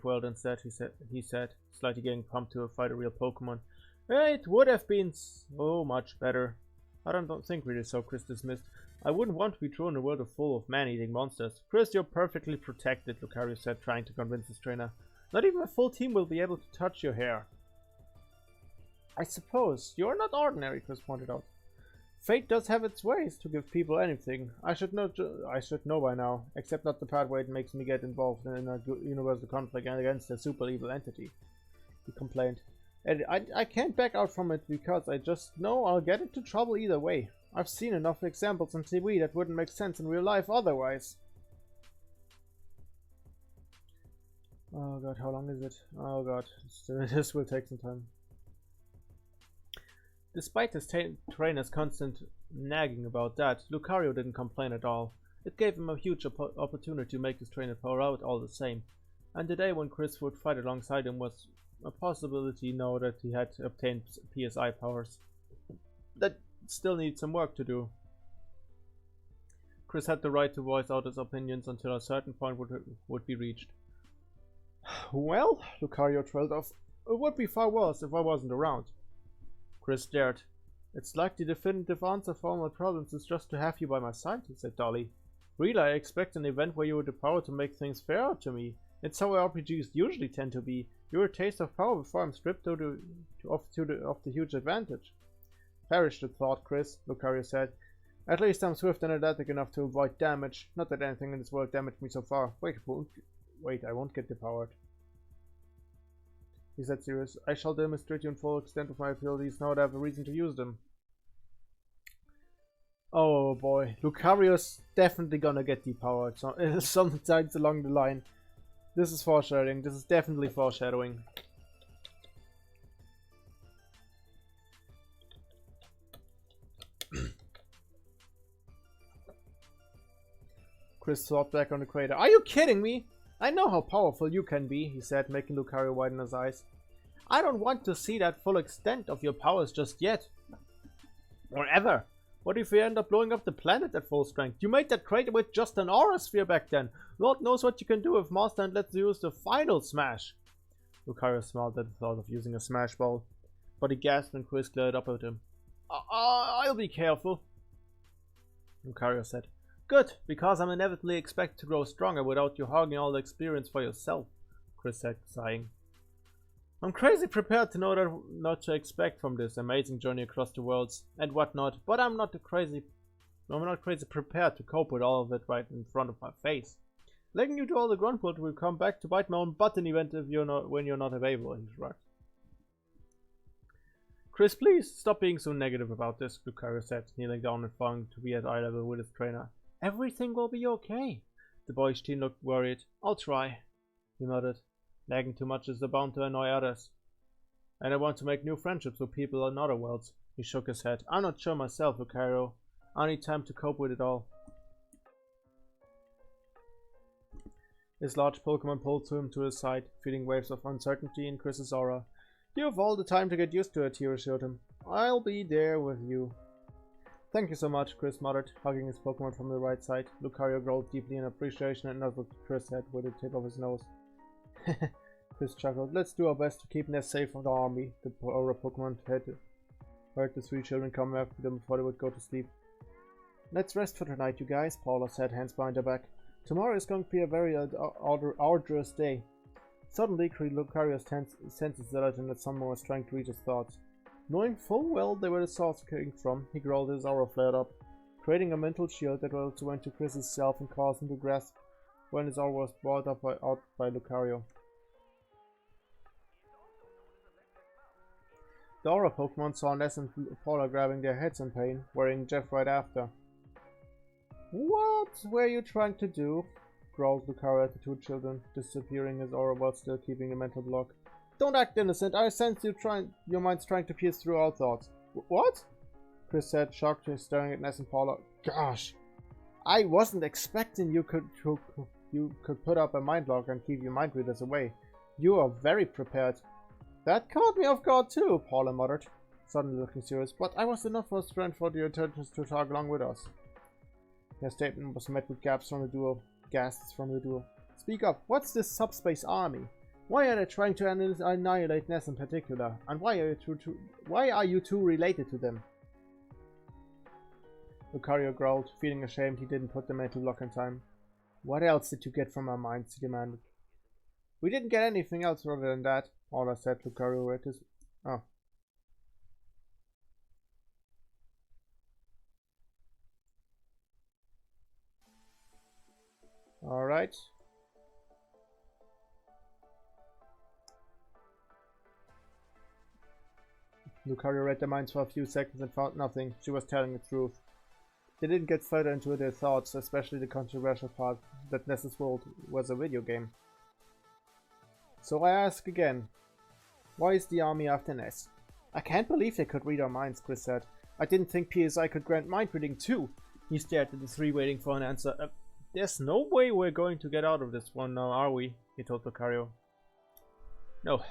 world instead? He said, slightly getting pumped to fight a real Pokemon. It would have been so much better. I don't think really so, Chris dismissed. I wouldn't want to be thrown in a world full of man-eating monsters. Chris, you're perfectly protected, Lucario said, trying to convince his trainer. Not even a full team will be able to touch your hair. I suppose. You're not ordinary, Chris pointed out. Fate does have its ways to give people anything. I should know by now, except not the part where it makes me get involved in a universal conflict against a super evil entity. He complained. And I can't back out from it because I just know I'll get into trouble either way. I've seen enough examples on TV that wouldn't make sense in real life otherwise. Oh god, how long is it? Oh god, this will take some time. Despite his trainer's constant nagging about that, Lucario didn't complain at all. It gave him a huge opportunity to make his trainer power out all the same. And the day when Chris would fight alongside him was a possibility now that he had obtained PSI powers. That still needs some work to do. Chris had the right to voice out his opinions until a certain point would be reached. Well, Lucario trailed off, it would be far worse if I wasn't around. Chris stared. It's like the definitive answer for all my problems is just to have you by my side, said Dolly. Really, I expect an event where you have the power to make things fairer to me. It's how RPGs usually tend to be. You're a taste of power before I'm stripped of the huge advantage. Perish the thought, Chris, Lucario said. At least I'm swift and athletic enough to avoid damage. Not that anything in this world damaged me so far. Wait, I won't get devoured. He said serious. I shall demonstrate you in full extent of my abilities now that I have a reason to use them. Oh boy, Lucario's definitely gonna get depowered sometimes along the line. This is foreshadowing. This is definitely foreshadowing. Chris thought back on the crater. Are you kidding me? I know how powerful you can be, he said, making Lucario widen his eyes. I don't want to see that full extent of your powers just yet. Or ever. What if we end up blowing up the planet at full strength? You made that crater with just an aura sphere back then. Lord knows what you can do if Master and lets you use the final smash. Lucario smiled at the thought of using a smash ball, but he gasped when Chris glared up at him. I'll be careful, Lucario said. Good, because I'm inevitably expected to grow stronger without you hogging all the experience for yourself, Chris said, sighing. I'm crazy prepared to know not to expect from this amazing journey across the worlds and whatnot, but I'm not crazy prepared to cope with all of it right in front of my face. Letting you do all the grunt work will come back to bite my own butt in the event when you're not available, he shrugged. Chris, please stop being so negative about this, Lucario said, kneeling down and falling to be at eye level with his trainer. Everything will be okay. The boyish teen looked worried. I'll try, he muttered. Nagging too much is bound to annoy others. And I want to make new friendships with people in other worlds. He shook his head. I'm not sure myself, Lucario. I need time to cope with it all. His large Pokemon pulled him to his side, feeling waves of uncertainty in Chris's aura. You have all the time to get used to it, he assured him. I'll be there with you. Thank you so much, Chris muttered, hugging his Pokemon from the right side. Lucario growled deeply in appreciation and nuzzled Chris' head with the tip of his nose. Chris chuckled. Let's do our best to keep Ness safe from the army. The aura Pokemon heard the three children come after them before they would go to sleep. Let's rest for tonight, you guys, Paula said, hands behind her back. Tomorrow is going to be a very arduous day. Suddenly, Lucario's senses alerted that someone was trying to read his thoughts. Knowing full well they were the source coming from, he growled his aura flared up, creating a mental shield that also went to Chris's self and caused him to grasp when his aura was brought out by Lucario. The aura Pokemon saw Ness and Paula grabbing their heads in pain, worrying Jeff right after. What were you trying to do? Growled Lucario at the two children, disappearing his aura while still keeping a mental block. Don't act innocent. I sense your mind's trying to pierce through our thoughts. What? Chris said, shocked, staring at Ness and Paula. Gosh, I wasn't expecting you could put up a mind lock and keep your mind readers away. You are very prepared. That caught me off guard too, Paula muttered, suddenly looking serious. But I was enough of a strength for the intelligence to tag along with us. Their statement was met with gasps from the duo. Speak up. What's this subspace army? Why are they trying to annihilate Ness in particular? And why are you two related to them? Lucario growled, feeling ashamed he didn't put the mental lock in time. What else did you get from our minds? He demanded. We didn't get anything else other than that, Paula said. Lucario read his... Oh. Alright. Lucario read their minds for a few seconds and found nothing. She was telling the truth. They didn't get further into their thoughts, especially the controversial part that Ness's world was a video game. So I ask again, why is the army after Ness? I can't believe they could read our minds, Chris said. I didn't think PSI could grant mind reading too. He stared at the three waiting for an answer. There's no way we're going to get out of this one now, are we? He told Lucario. No.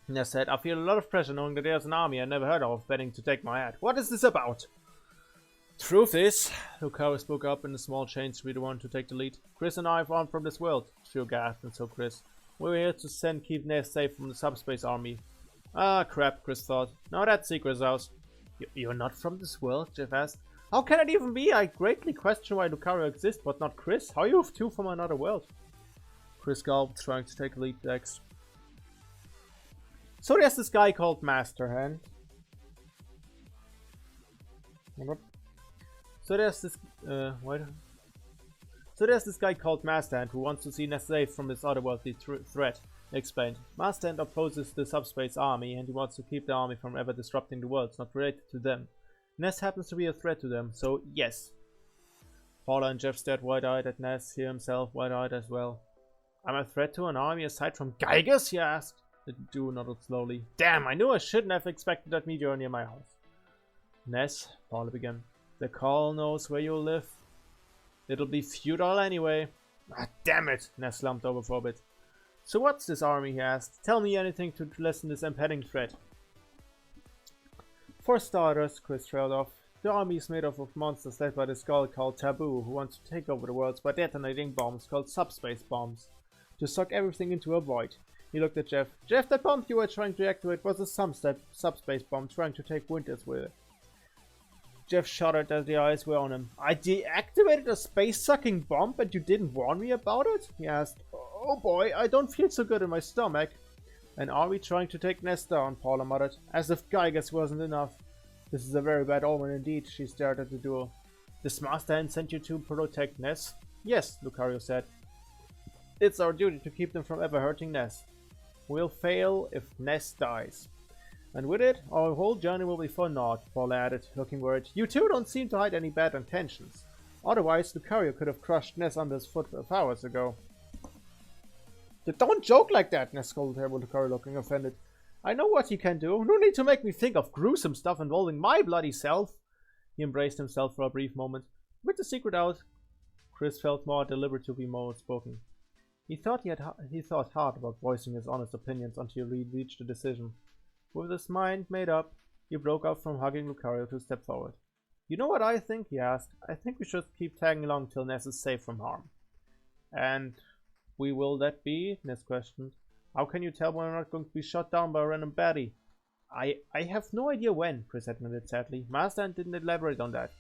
Ness said, I feel a lot of pressure knowing that there's an army I never heard of betting to take my ad. What is this about? Truth is, Lucario spoke up in a small change to be the one to take the lead. Chris and I have armed from this world. Trio gasped, and so Chris. We're here to keep Ness safe from the subspace army. Ah, crap, Chris thought. Now that secret's ours. You're not from this world? Jeff asked. How can it even be? I greatly question why Lucario exists, but not Chris. How are you two from another world? Chris gulped, trying to take a leap next. So there's this guy called Master Hand. So there's this guy called Master Hand who wants to see Ness safe from this otherworldly threat, he explained. Master Hand opposes the subspace army and he wants to keep the army from ever disrupting the worlds not related to them. Ness happens to be a threat to them, so yes. Paula and Jeff stared wide-eyed at Ness, he himself wide-eyed as well. I'm a threat to an army aside from Geigers? He asked. The duo nodded slowly. Damn, I knew I shouldn't have expected that meteor near my house. Ness, Paula began. The call knows where you live. It'll be futile anyway. Ah, damn it, Ness slumped over for a bit. So what's this army, he asked. Tell me anything to lessen this impending threat. For starters, Chris trailed off, the army is made up of monsters led by the skull called Taboo, who want to take over the worlds by detonating bombs called subspace bombs, to suck everything into a void. He looked at Jeff. Jeff, that bomb you were trying to activate was a subspace bomb trying to take Winters with it. Jeff shuddered as the eyes were on him. I deactivated a space-sucking bomb and you didn't warn me about it? He asked. Oh boy, I don't feel so good in my stomach. And are we trying to take Ness down? Paula muttered, as if Geiger's wasn't enough. This is a very bad omen indeed, she stared at the duo. This master hand sent you to protect Ness? Yes, Lucario said. It's our duty to keep them from ever hurting Ness. We'll fail if Ness dies. And with it, our whole journey will be for naught, Paula added, looking worried. You two don't seem to hide any bad intentions. Otherwise, Lucario could have crushed Ness under his foot 5 hours ago. Don't joke like that, Ness scolded her, with Lucario looking offended. I know what you can do. No need to make me think of gruesome stuff involving my bloody self. He embraced himself for a brief moment. With the secret out, Chris felt more deliberate to be more spoken. He thought hard about voicing his honest opinions until he reached a decision. With his mind made up, he broke out from hugging Lucario to step forward. You know what I think? He asked. I think we should keep tagging along till Ness is safe from harm. And we will that be? Ness questioned. How can you tell when we're not going to be shot down by a random baddie? I have no idea when, Chris admitted sadly. Master didn't elaborate on that.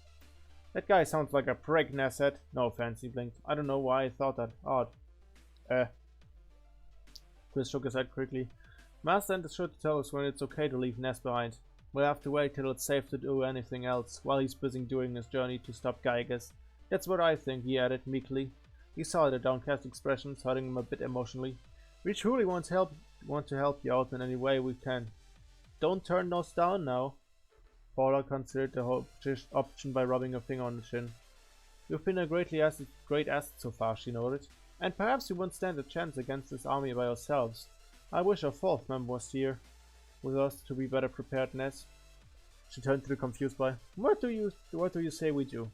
That guy sounds like a prick, Ness said. No offense, he blinked. I don't know why I thought that. Odd. Chris shook his head quickly. Master is sure to tell us when it's okay to leave Ness behind. We'll have to wait till it's safe to do anything else, while he's busy doing his journey to stop Geiger's. That's what I think, he added meekly. He saw the downcast expressions, hurting him a bit emotionally. We truly want to help you out in any way we can. Don't turn us down now. Paula considered the option by rubbing her finger on the chin. You've been a great asset so far, she noted. And perhaps we won't stand a chance against this army by ourselves. I wish our 4th member was here with us to be better prepared, Ness. She turned to the confused boy. What do you say we do?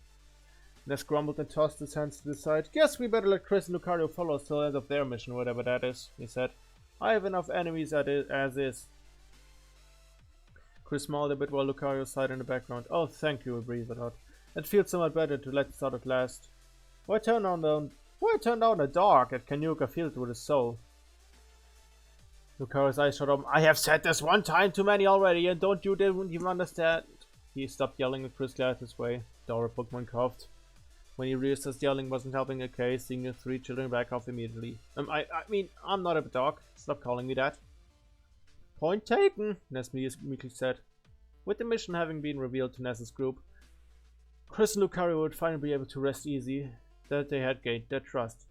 Ness grumbled and tossed his hands to the side. Guess we better let Chris and Lucario follow us till the end of their mission, whatever that is, he said. I have enough enemies as is. Chris smiled a bit while Lucario sighed in the background. Oh, thank you, he breathed out. It feels somewhat better to let this out at last. Why turn down the dark that Kanuka filled with his soul? Lucario's eyes shot up. I have said this one time too many already, and don't you even understand? He stopped yelling and Chris glared his way. Dora Pokemon coughed. When he realized his yelling wasn't helping the case, seeing the 3 children back off immediately. I mean, I'm not a dog. Stop calling me that. Point taken, Ness meekly said. With the mission having been revealed to Ness's group, Chris and Lucario would finally be able to rest easy that they had gained their trust.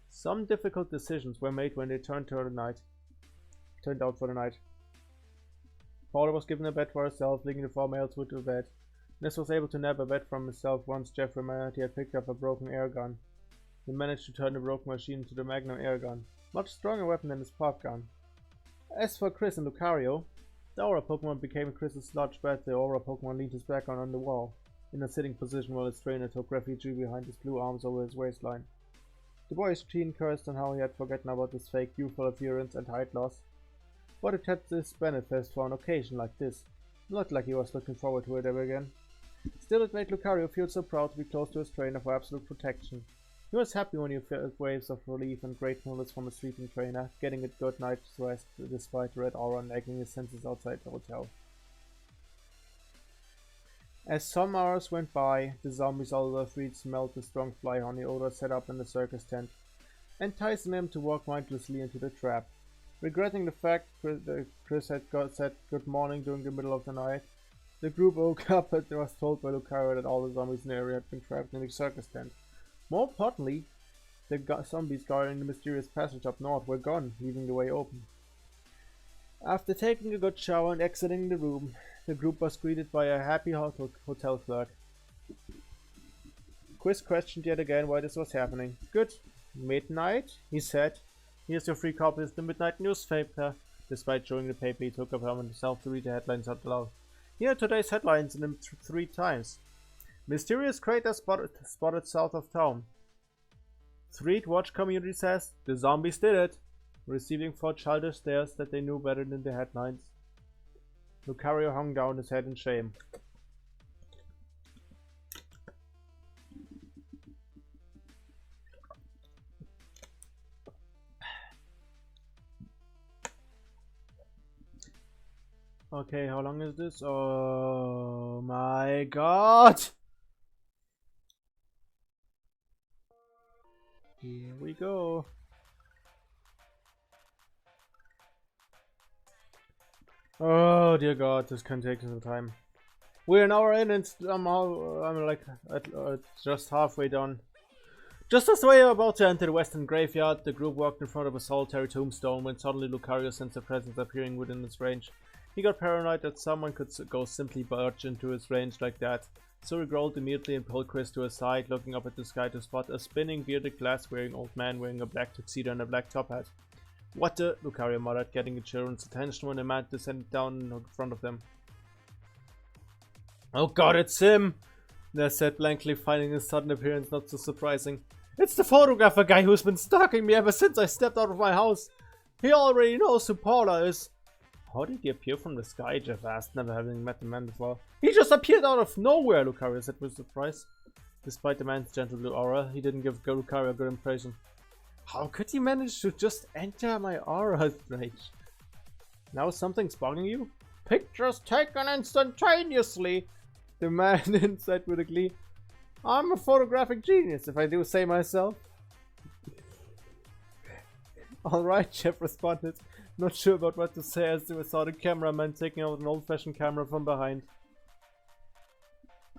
Some difficult decisions were made when they turned out for the night. Paula was given a bed for herself, leaving the 4 males with the bed. Ness was able to nab a bed from himself once Jeff remembered he had picked up a broken air gun. He managed to turn the broken machine into the Magnum air gun, much stronger weapon than his pop gun. As for Chris and Lucario, the Aura Pokemon became Chris's large bed. The Aura Pokemon leaned his back on the wall, in a sitting position while his trainer took refuge behind his blue arms over his waistline. The boy's chin cursed on how he had forgotten about his fake youthful appearance and height loss. But it had this benefit for an occasion like this. Not like he was looking forward to it ever again. Still, it made Lucario feel so proud to be close to his trainer for absolute protection. He was happy when he felt waves of relief and gratefulness from his sleeping trainer, getting a good night's rest despite the red aura nagging his senses outside the hotel. As some hours went by, the zombies all over the street smelled the strong fly honey odor set up in the circus tent, enticing them to walk mindlessly into the trap. Regretting the fact Chris had said good morning during the middle of the night, the group woke up and was told by Lucario that all the zombies in the area had been trapped in the circus tent. More importantly, the zombies guarding the mysterious passage up north were gone, leaving the way open. After taking a good shower and exiting the room, the group was greeted by a happy hotel clerk. Chris questioned yet again why this was happening. Good. Midnight, he said. Here's your free copy of the Midnight newspaper. Despite showing the paper, he took upon himself to read the headlines out loud. Here are today's headlines in them 3 times. Mysterious crater spotted south of town. Street Watch community says the zombies did it. Receiving 4 childish stares that they knew better than the headlines. Lucario hung down his head in shame. Okay, how long is this? Oh my god! Here we go. Oh dear god, this can take some time. We're an hour in and somehow I'm like just halfway done. Just as we were about to enter the western graveyard, the group walked in front of a solitary tombstone when suddenly Lucario sensed a presence appearing within its range. He got paranoid that someone could go simply barge into his range like that, so he growled immediately and pulled Chris to his side, looking up at the sky to spot a spinning, bearded, glass-wearing old man wearing a black tuxedo and a black top hat. What the? Lucario muttered, getting the children's attention when a man descended down in front of them. Oh god, it's him! Ness said blankly, finding his sudden appearance not so surprising. It's the photographer guy who's been stalking me ever since I stepped out of my house. He already knows who Paula is. How did he appear from the sky? Jeff asked, never having met the man before. He just appeared out of nowhere, Lucario said with surprise. Despite the man's gentle blue aura, he didn't give Lucario a good impression. How could he manage to just enter my aura range? Now something's bugging you? Pictures taken instantaneously, the man said with a glee. I'm a photographic genius, if I do say myself. Alright, Jeff responded, not sure about what to say as they saw the cameraman taking out an old-fashioned camera from behind.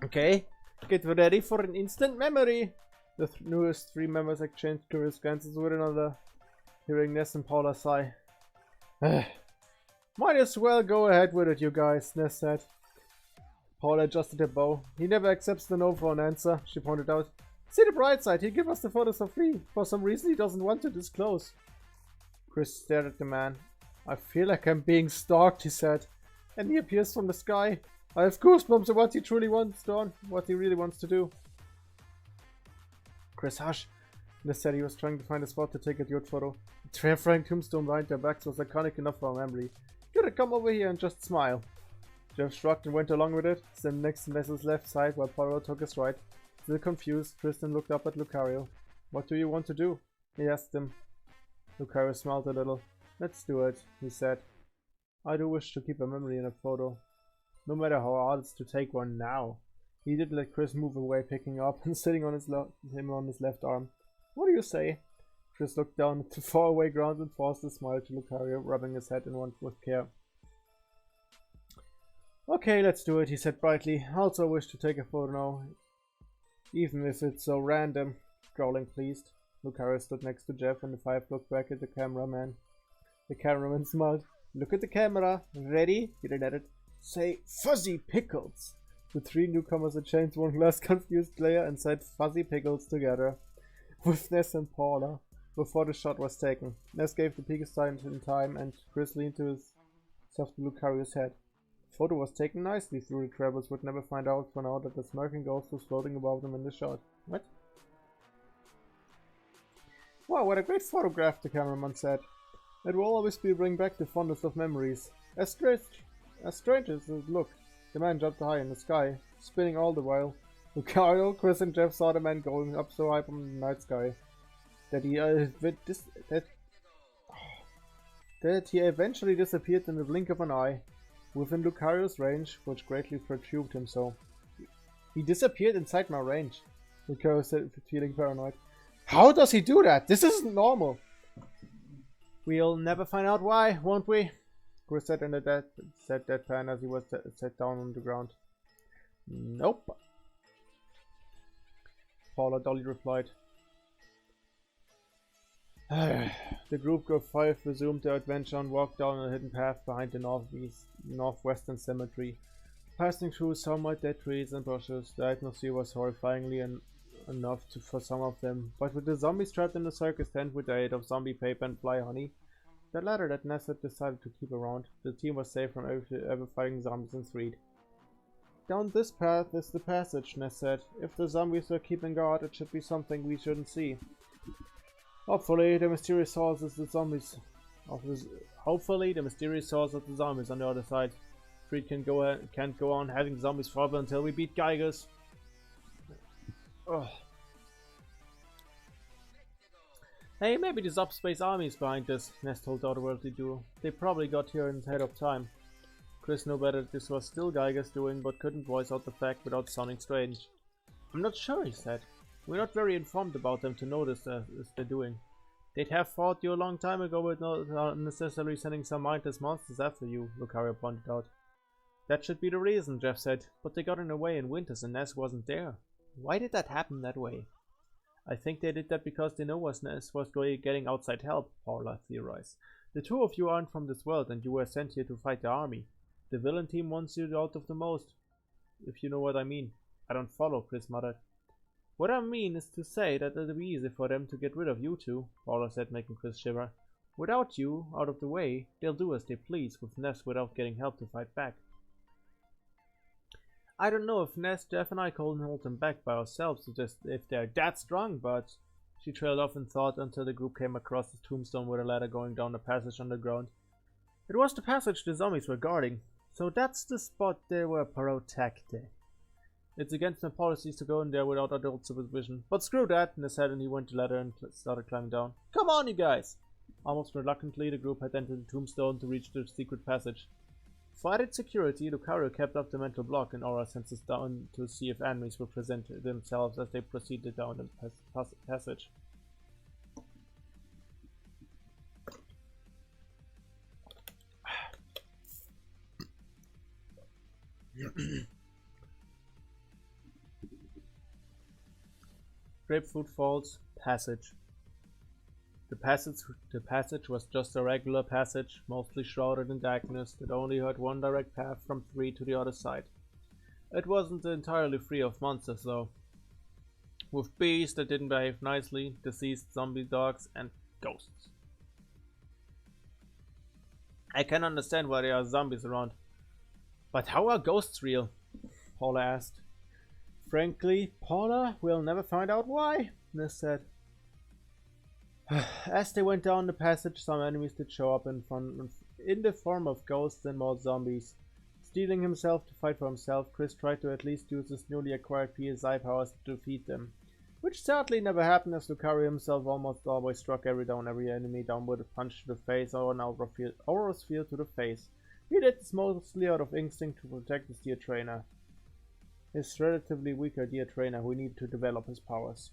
Okay, get ready for an instant memory. The newest three members exchanged curious glances with another, hearing Ness and Paula sigh. Might as well go ahead with it, you guys, Ness said. Paula adjusted her bow. He never accepts the no for an answer, she pointed out. See the bright side, he'll give us the photos for free. For some reason he doesn't want to disclose. Chris stared at the man. I feel like I'm being stalked, he said. And he appears from the sky. I have goosebumps at what he truly wants done, what he really wants to do. Chris, hush. Ness said he was trying to find a spot to take a dude photo. The terrifying tombstone behind their backs was iconic enough for our memory. You gotta come over here and just smile. Jeff shrugged and went along with it, standing next to Ness's left side while Paolo took his right. Still confused, Tristan looked up at Lucario. What do you want to do? He asked him. Lucario smiled a little. Let's do it, he said. I do wish to keep a memory in a photo. No matter how hard it's to take one now. He did let Chris move away, picking up and sitting on him on his left arm. What do you say? Chris looked down at the faraway ground and forced a smile to Lucario, rubbing his head in one with care. Okay, let's do it, he said brightly. I also wish to take a photo now, even if it's so random. Growling pleased. Lucario stood next to Jeff and the five looked back at the cameraman. The cameraman smiled. Look at the camera. Ready? He then added. Say fuzzy pickles. The three newcomers exchanged one last confused glare and said fuzzy pickles together. With Ness and Paula. Before the shot was taken. Ness gave the biggest sign in time and Chris leaned to his soft Lucario's head. The photo was taken nicely, Three Travels would never find out for now that the smirking ghost was floating above them in the shot. What? Wow, what a great photograph, the cameraman said. It will always bring back the fondest of memories. As strange as it looked, the man jumped high in the sky, spinning all the while. Lucario, Chris and Jeff saw the man going up so high from the night sky that he eventually disappeared in the blink of an eye, within Lucario's range, which greatly perturbed him so. He disappeared inside my range, Lucario said, feeling paranoid. How does he do that? This isn't normal. We'll never find out why, won't we? Chris said in a deadpan as he was set down on the ground. Nope. Paula dully replied. The group of five resumed their adventure and walked down a hidden path behind the northwestern cemetery. Passing through some dead trees and bushes, the atmosphere was horrifyingly enough for some of them, but with the zombies trapped in the circus tent with the aid of zombie paper and fly honey, the latter that Ness had decided to keep around, the team was safe from ever fighting zombies and freed. Down this path is the passage, Ness said. If the zombies were keeping guard, it should be something we shouldn't see. Hopefully, the mysterious source of the zombies on the other side. Freed can't go on having zombies forever until we beat Geigers. Ugh. Hey, maybe the subspace army is behind this, Ness told the otherworldly duo. They probably got here ahead of time. Chris knew better that this was still Geiger's doing, but couldn't voice out the fact without sounding strange. I'm not sure, he said. We're not very informed about them to notice as they're doing. They'd have fought you a long time ago without necessarily sending some mindless monsters after you, Lucario pointed out. That should be the reason, Jeff said, but they got in the way in Winters and Ness wasn't there. Why did that happen that way? I think they did that because they know Ness was getting outside help, Paula theorized. The two of you aren't from this world and you were sent here to fight the army. The villain team wants you out of the most, if you know what I mean. I don't follow, Chris muttered. What I mean is to say that it'll be easy for them to get rid of you two, Paula said, making Chris shiver. Without you out of the way, they'll do as they please with Ness without getting help to fight back. I don't know if Ness, Jeff and I couldn't hold them back by ourselves if they're that strong, but... She trailed off in thought until the group came across the tombstone with a ladder going down the passage underground. It was the passage the zombies were guarding, so that's the spot they were protecting. It's against my policies to go in there without adult supervision, but screw that, Ness said, and he went to the ladder and started climbing down. Come on, you guys! Almost reluctantly, the group had entered the tombstone to reach the secret passage. For added security, Lucario kept up the mental block and aura sensors down to see if enemies would present themselves as they proceeded down the passage. Grapefruit Falls Passage. The passage was just a regular passage, mostly shrouded in darkness, that only had one direct path from 3 to the other side. It wasn't entirely free of monsters though, with beasts that didn't behave nicely, deceased zombie dogs, and ghosts. I can understand why there are zombies around, but how are ghosts real? Paula asked. Frankly, Paula, we'll never find out why, Ness said. As they went down the passage, some enemies did show up in the form of ghosts and more zombies. Steeling himself to fight for himself, Chris tried to at least use his newly acquired PSI powers to defeat them, which sadly never happened as Lucario himself almost always struck every enemy down with a punch to the face or an aura sphere to the face. He did this mostly out of instinct to protect his dear trainer. His relatively weaker dear trainer who needed to develop his powers.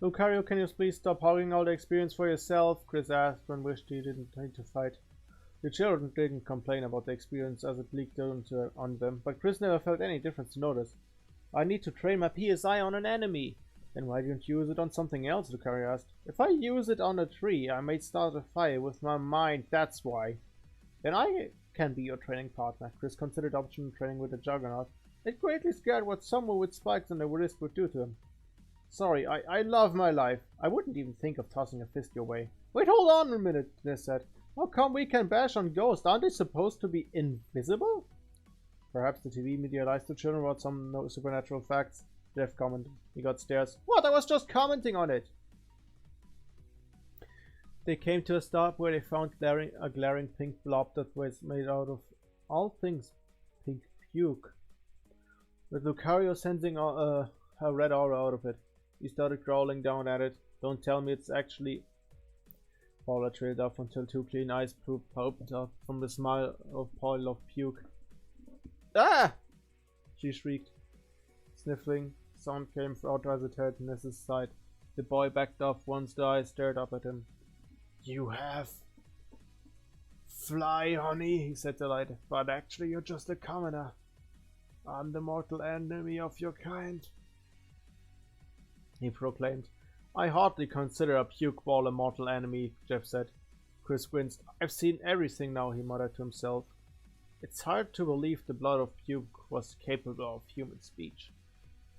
Lucario, can you please stop hogging all the experience for yourself? Chris asked when wished he didn't need to fight. The children didn't complain about the experience as it leaked on them, but Chris never felt any difference to notice. I need to train my PSI on an enemy. Then why don't you use it on something else? Lucario asked. If I use it on a tree, I may start a fire with my mind, that's why. Then I can be your training partner. Chris considered option training with the Juggernaut. It greatly scared what someone with spikes on their wrist would do to him. Sorry, I love my life. I wouldn't even think of tossing a fist your way. Wait, hold on a minute, Ness said. How come we can bash on ghosts? Aren't they supposed to be invisible? Perhaps the TV media lies to children about some supernatural facts. Jeff commented. He got stares. What? I was just commenting on it. They came to a stop where they found a glaring pink blob that was made out of all things pink puke, with Lucario sensing a red aura out of it. He started growling down at it. Don't tell me it's actually... Paula trailed off until two clean eyes popped up from the smile of pile of puke. Ah! She shrieked. Sniffling sound came out as it hurt Ness's side. The boy backed off once the eyes stared up at him. You have... Fly, honey, he said delighted. But actually you're just a commoner. I'm the mortal enemy of your kind, he proclaimed. I hardly consider a puke ball a mortal enemy, Jeff said. Chris winced. I've seen everything now, he muttered to himself. It's hard to believe the blood of puke was capable of human speech.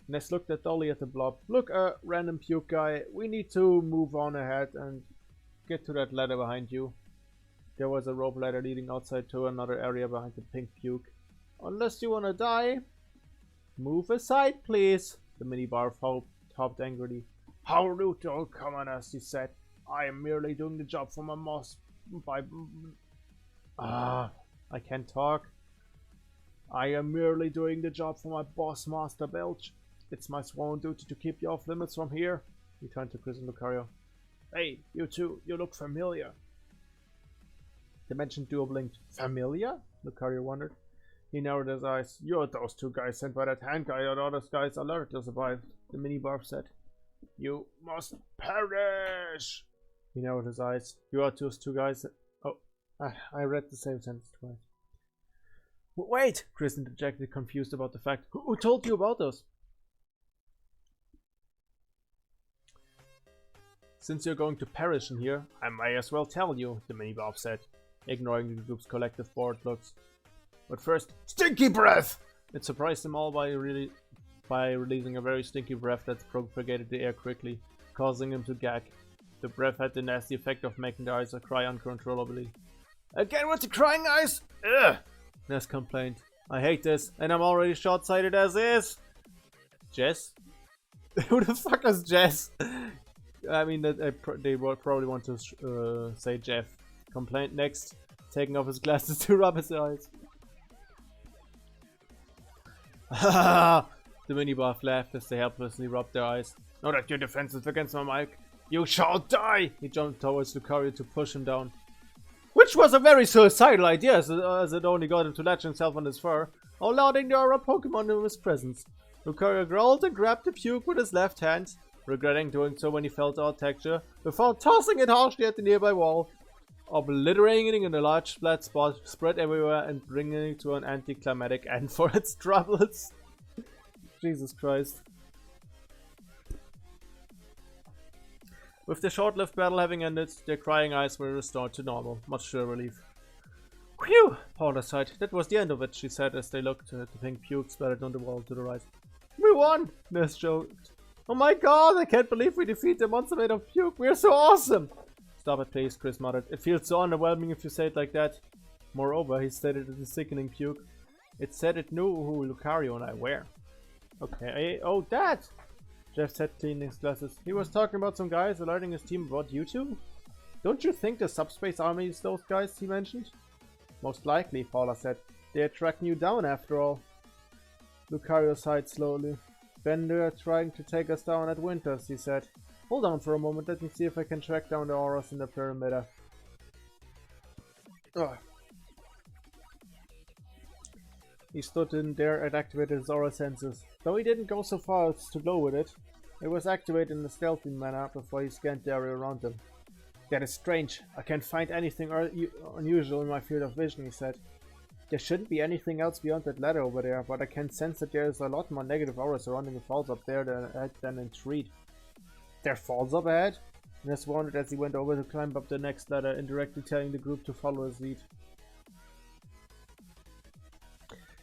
Ness looked dully at the blob. Look, random puke guy, we need to move on ahead and get to that ladder behind you. There was a rope ladder leading outside to another area behind the pink puke. Unless you wanna die. Move aside, please, the minibar topped angrily. How rude to all commoners, he said. I am merely doing the job for my boss I can't talk. I am merely doing the job for my boss, Master Belch. It's my sworn duty to keep you off limits from here. He turned to Chris and Lucario. Hey, you two, you look familiar. The mentioned duo blinked. Familiar? Lucario wondered. He narrowed his eyes. You're those two guys sent by that hand guy, or other guys alerted to survive, the mini-barb said. You must perish! He narrowed his eyes. You are those two guys. Oh, I read the same sentence twice. Wait! Chris interjected, confused about the fact. Who told you about us? Since you're going to perish in here, I may as well tell you, the mini-barb said, ignoring the group's collective bored looks. But first, stinky breath! It surprised them all by releasing a very stinky breath that propagated the air quickly, causing him to gag. The breath had the nasty effect of making the eyes cry uncontrollably. Again with the crying eyes? Ugh! Ness complained. I hate this, and I'm already short-sighted as is! Jess? Who the fuck is Jess? I mean, they would probably want to say Jeff. Complained next, taking off his glasses to rub his eyes. Ha! The mini-barb laughed as they helplessly rubbed their eyes. Now that your defense is against my mic, you shall die! He jumped towards Lucario to push him down. Which was a very suicidal idea, as it only got him to latch himself on his fur, allowing the aura Pokemon in his presence. Lucario growled and grabbed the puke with his left hand, regretting doing so when he felt out texture, before tossing it harshly at the nearby wall, obliterating it in a large flat spot spread everywhere and bringing it to an anticlimactic end for its troubles. Jesus Christ. With the short-lived battle having ended, their crying eyes were restored to normal, much to their relief. Whew! Paula sighed. That was the end of it, she said as they looked at the pink puke splattered on the wall to the right. We won! Ness joked. Oh my god, I can't believe we defeated a monster made of puke. We're so awesome! Stop it, please, Chris muttered. It feels so underwhelming if you say it like that. Moreover, he stated at the sickening puke. It said it knew who Lucario and I were. Okay, oh, that! Jeff said, cleaning his glasses. He was talking about some guys alerting his team about you two? Don't you think the subspace army is those guys he mentioned? Most likely, Paula said. They are tracking you down after all. Lucario sighed slowly. Then they're trying to take us down at Winters, he said. Hold on for a moment, let me see if I can track down the auras in the perimeter. Ugh. He stood in there and activated his aura senses. Though he didn't go so far as to glow with it, it was activated in a stealthy manner before he scanned the area around him. That is strange. I can't find anything unusual in my field of vision, he said. There shouldn't be anything else beyond that ladder over there, but I can sense that there is a lot more negative aura surrounding the falls up there than in Treat. There are falls up ahead? Ness wondered as he went over to climb up the next ladder, indirectly telling the group to follow his lead.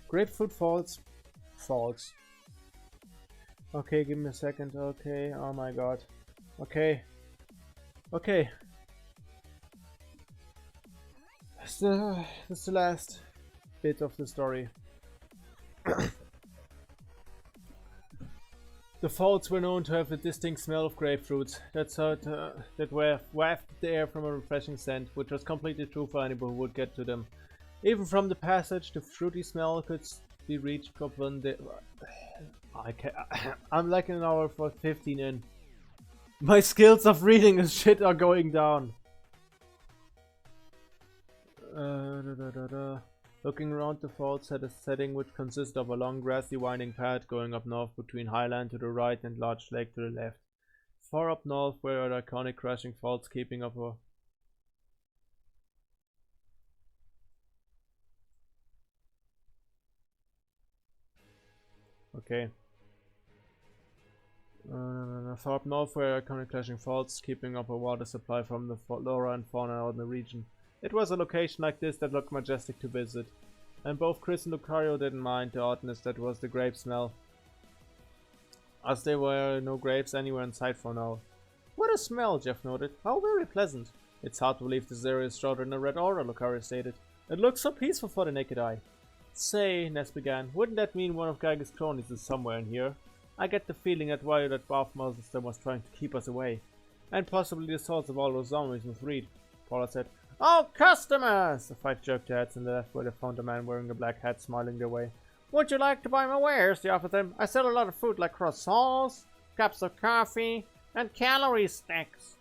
Grapefruit Falls. Falls. Okay, give me a second. Okay, oh my god. Okay. Okay. That's the last bit of the story. The falls were known to have a distinct smell of grapefruits that wafted the air from a refreshing scent, which was completely true for anyone who would get to them. Even from the passage, the fruity smell could be reached when the... I'm like an hour for 15 in. My skills of reading and shit are going down. Looking around, the falls had a setting which consisted of a long grassy winding path going up north between highland to the right and large lake to the left. Far up north were the iconic crashing falls keeping up a... Okay. Far up north were iconic crashing falls keeping up a water supply from the flora and fauna out in the region. It was a location like this that looked majestic to visit, and both Chris and Lucario didn't mind the oddness that was the grape smell, as there were no grapes anywhere in sight for now. What a smell, Jeff noted. How very pleasant. It's hard to believe this area is shrouded in a red aura, Lucario stated. It looks so peaceful for the naked eye. Say, Ness began, wouldn't that mean one of Geiger's cronies is somewhere in here? I get the feeling that Violet Bathmaster was trying to keep us away. And possibly the source of all those zombies with Reed, Paula said. Oh, customers! The five jerked their heads and left where they found a man wearing a black hat smiling their way. Would you like to buy my wares? They offered them. I sell a lot of food like croissants, cups of coffee, and calorie snacks.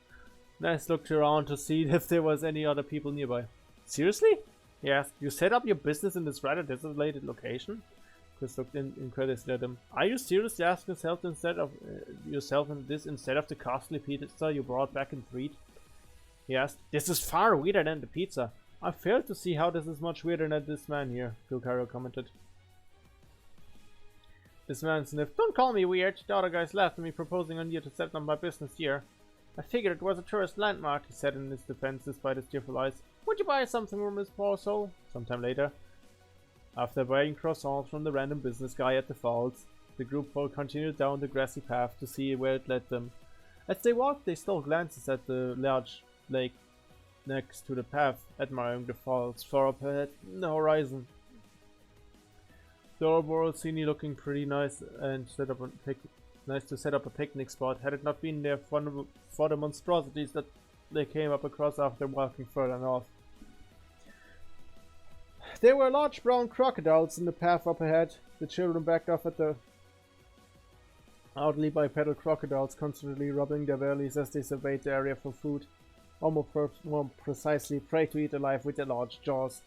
Ness looked around to see if there was any other people nearby. Seriously? He asked. You set up your business in this rather desolated location? Chris looked incredulously at him. Are you seriously asking yourself instead of the costly pizza you brought back in Threed? He asked. This is far weirder than the pizza. I fail to see how this is much weirder than this man here, Lucario commented. This man sniffed. Don't call me weird. The other guys laughed at me proposing on you to set up my business here. I figured it was a tourist landmark, he said in his defense despite his tearful eyes. Would you buy something from this poor soul? Sometime later. After buying croissants from the random business guy at the falls, the group continued down the grassy path to see where it led them. As they walked, they stole glances at the large lake next to the path, admiring the falls far up ahead in the horizon. The overall scene looking pretty nice and nice to set up a picnic spot, had it not been there for the monstrosities that they came up across after walking further north. There were large brown crocodiles in the path up ahead. The children backed off at the elderly bipedal crocodiles, constantly rubbing their bellies as they surveyed the area for food. Or more precisely, prey to eat alive with their large jaws.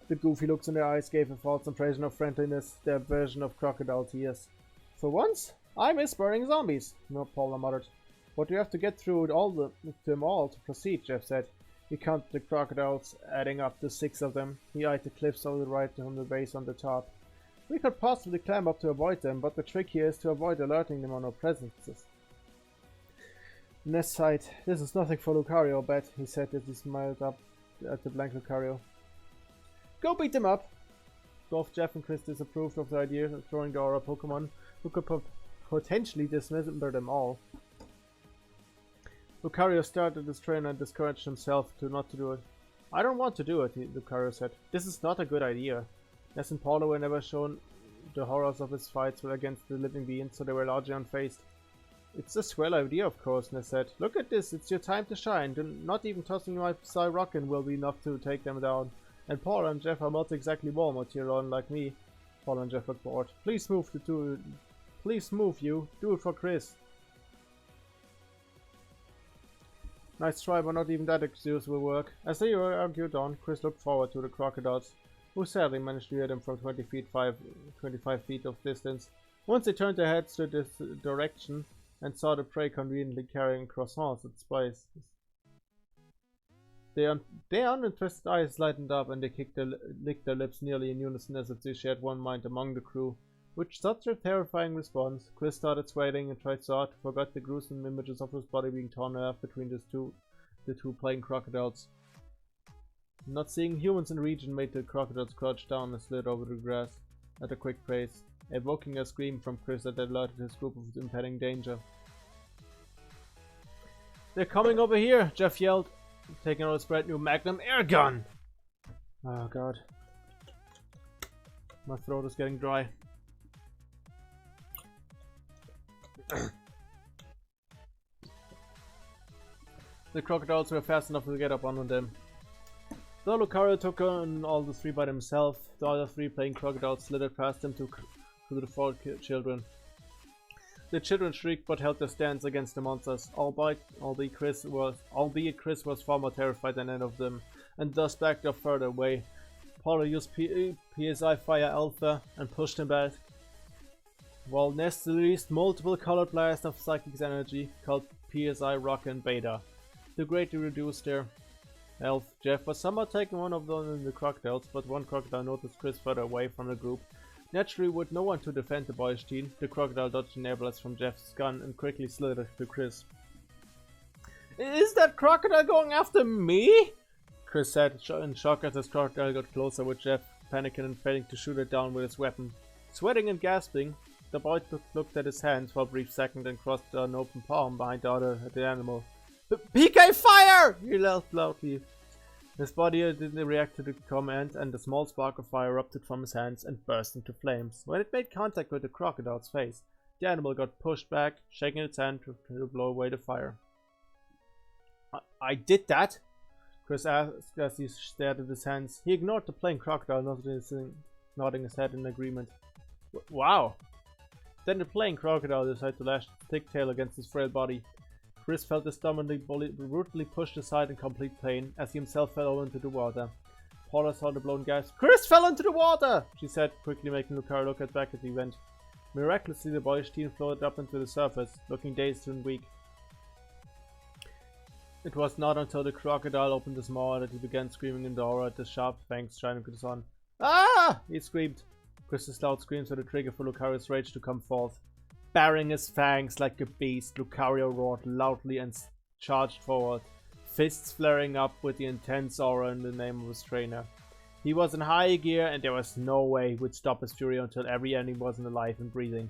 The goofy looks in their eyes gave a false impression of friendliness, their version of crocodile tears. For once, I miss burning zombies, Paula muttered. But we have to get through them all to proceed, Jeff said. He counted the crocodiles, adding up to 6 of them. He eyed the cliffs on the right from the base on the top. We could possibly climb up to avoid them, but the trick here is to avoid alerting them on our presences. Ness sighed. This is nothing for Lucario, I bet, he said as he smiled up at the blank Lucario. Go beat them up! Both Jeff and Chris disapproved of the idea of throwing the aura Pokemon who could potentially dismember them all. Lucario stared at his trainer and discouraged himself not to do it. I don't want to do it, Lucario said. This is not a good idea. Ness and Paula were never shown the horrors of his fights against the living beings, so they were largely unfazed. It's a swell idea, of course, Ness said. Look at this, it's your time to shine. Not even tossing my Psy-Rockin' will be enough to take them down. And Paula and Jeff are not exactly war material like me. Paula and Jeff looked bored. Please move you. Do it for Chris. Nice try, but not even that excuse will work. As they argued on, Chris looked forward to the crocodiles, who sadly managed to hear them from 25 feet of distance. Once they turned their heads to this direction and saw the prey conveniently carrying croissants at spices. Their uninterested eyes lightened up and they licked their lips nearly in unison as if they shared one mind among the crew. With such a terrifying response, Chris started sweating and tried so hard to forget the gruesome images of his body being torn off between the two playing crocodiles. Not seeing humans in the region made the crocodiles crouch down and slid over the grass at a quick pace, evoking a scream from Chris that alerted his group of impending danger. They're coming over here, Jeff yelled, taking out his brand new Magnum air gun. Oh god. My throat is getting dry. The crocodiles were fast enough to get up on them. Though Lucario took on all the 3 by himself, the other 3 playing crocodiles slithered past him to the 4 children. The children shrieked but held their stance against the monsters, albeit Chris was far more terrified than any of them, and thus backed off further away. Paula used PSI Fire Alpha and pushed him back, while Ness released multiple colored blasts of Psychic's energy called PSI Rock and Beta to greatly reduce their health. Jeff was somehow taking one of the crocodiles, but one crocodile noticed Chris further away from the group. Naturally, with no one to defend the boyish teen, the crocodile dodged the air blast from Jeff's gun and quickly slithered to Chris. Is that crocodile going after me? Chris said in shock as his crocodile got closer, with Jeff panicking and failing to shoot it down with his weapon. Sweating and gasping, the boy looked at his hands for a brief second and crossed an open palm behind the animal. PK fire! He yelled loudly. His body didn't react to the command, and a small spark of fire erupted from his hands and burst into flames. When it made contact with the crocodile's face, the animal got pushed back, shaking its hand to blow away the fire. I did that? Chris asked as he stared at his hands. He ignored the playing crocodile, nodding his head in agreement. Wow! Then the playing crocodile decided to lash its thick tail against his frail body. Chris felt his stomach brutally pushed aside in complete pain as he himself fell over into the water. Paula saw the blown gasp. Chris fell into the water, she said, quickly making Lucario look back at the event. Miraculously, the boyish teen floated up into the surface, looking dazed and weak. It was not until the crocodile opened his maw that he began screaming in horror at the sharp fangs shining to the sun. Ah! He screamed. Chris's loud screams were the trigger for Lucario's rage to come forth. Baring his fangs like a beast, Lucario roared loudly and charged forward, fists flaring up with the intense aura in the name of his trainer. He was in high gear and there was no way he would stop his fury until every enemy wasn't alive and breathing.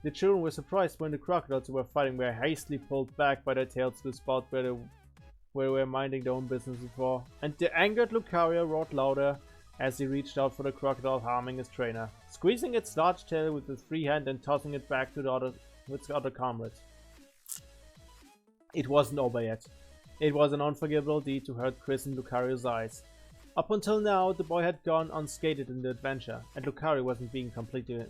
The children were surprised when the crocodiles who were fighting were hastily pulled back by their tails to the spot where they were minding their own business before, and the angered Lucario roared louder as he reached out for the crocodile, harming his trainer, squeezing its large tail with his free hand and tossing it back to its other comrades. It wasn't over yet. It was an unforgivable deed to hurt Chris in Lucario's eyes. Up until now, the boy had gone unscathed in the adventure, and Lucario wasn't being completely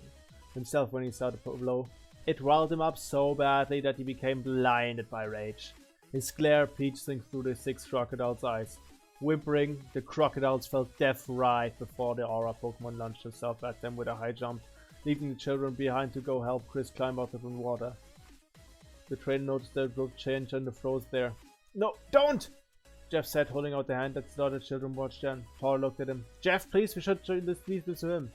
himself when he saw the blow. It riled him up so badly that he became blinded by rage. His glare piercing through the 6 crocodiles' eyes. Whimpering, the crocodiles felt death right before the aura Pokemon launched herself at them with a high jump, leaving the children behind to go help Chris climb out of the water. The trainer noticed the abrupt change and the froze there. No, don't! Jeff said, holding out the hand that the other children watched then. Paul looked at him. Jeff, please, we should leave this to him.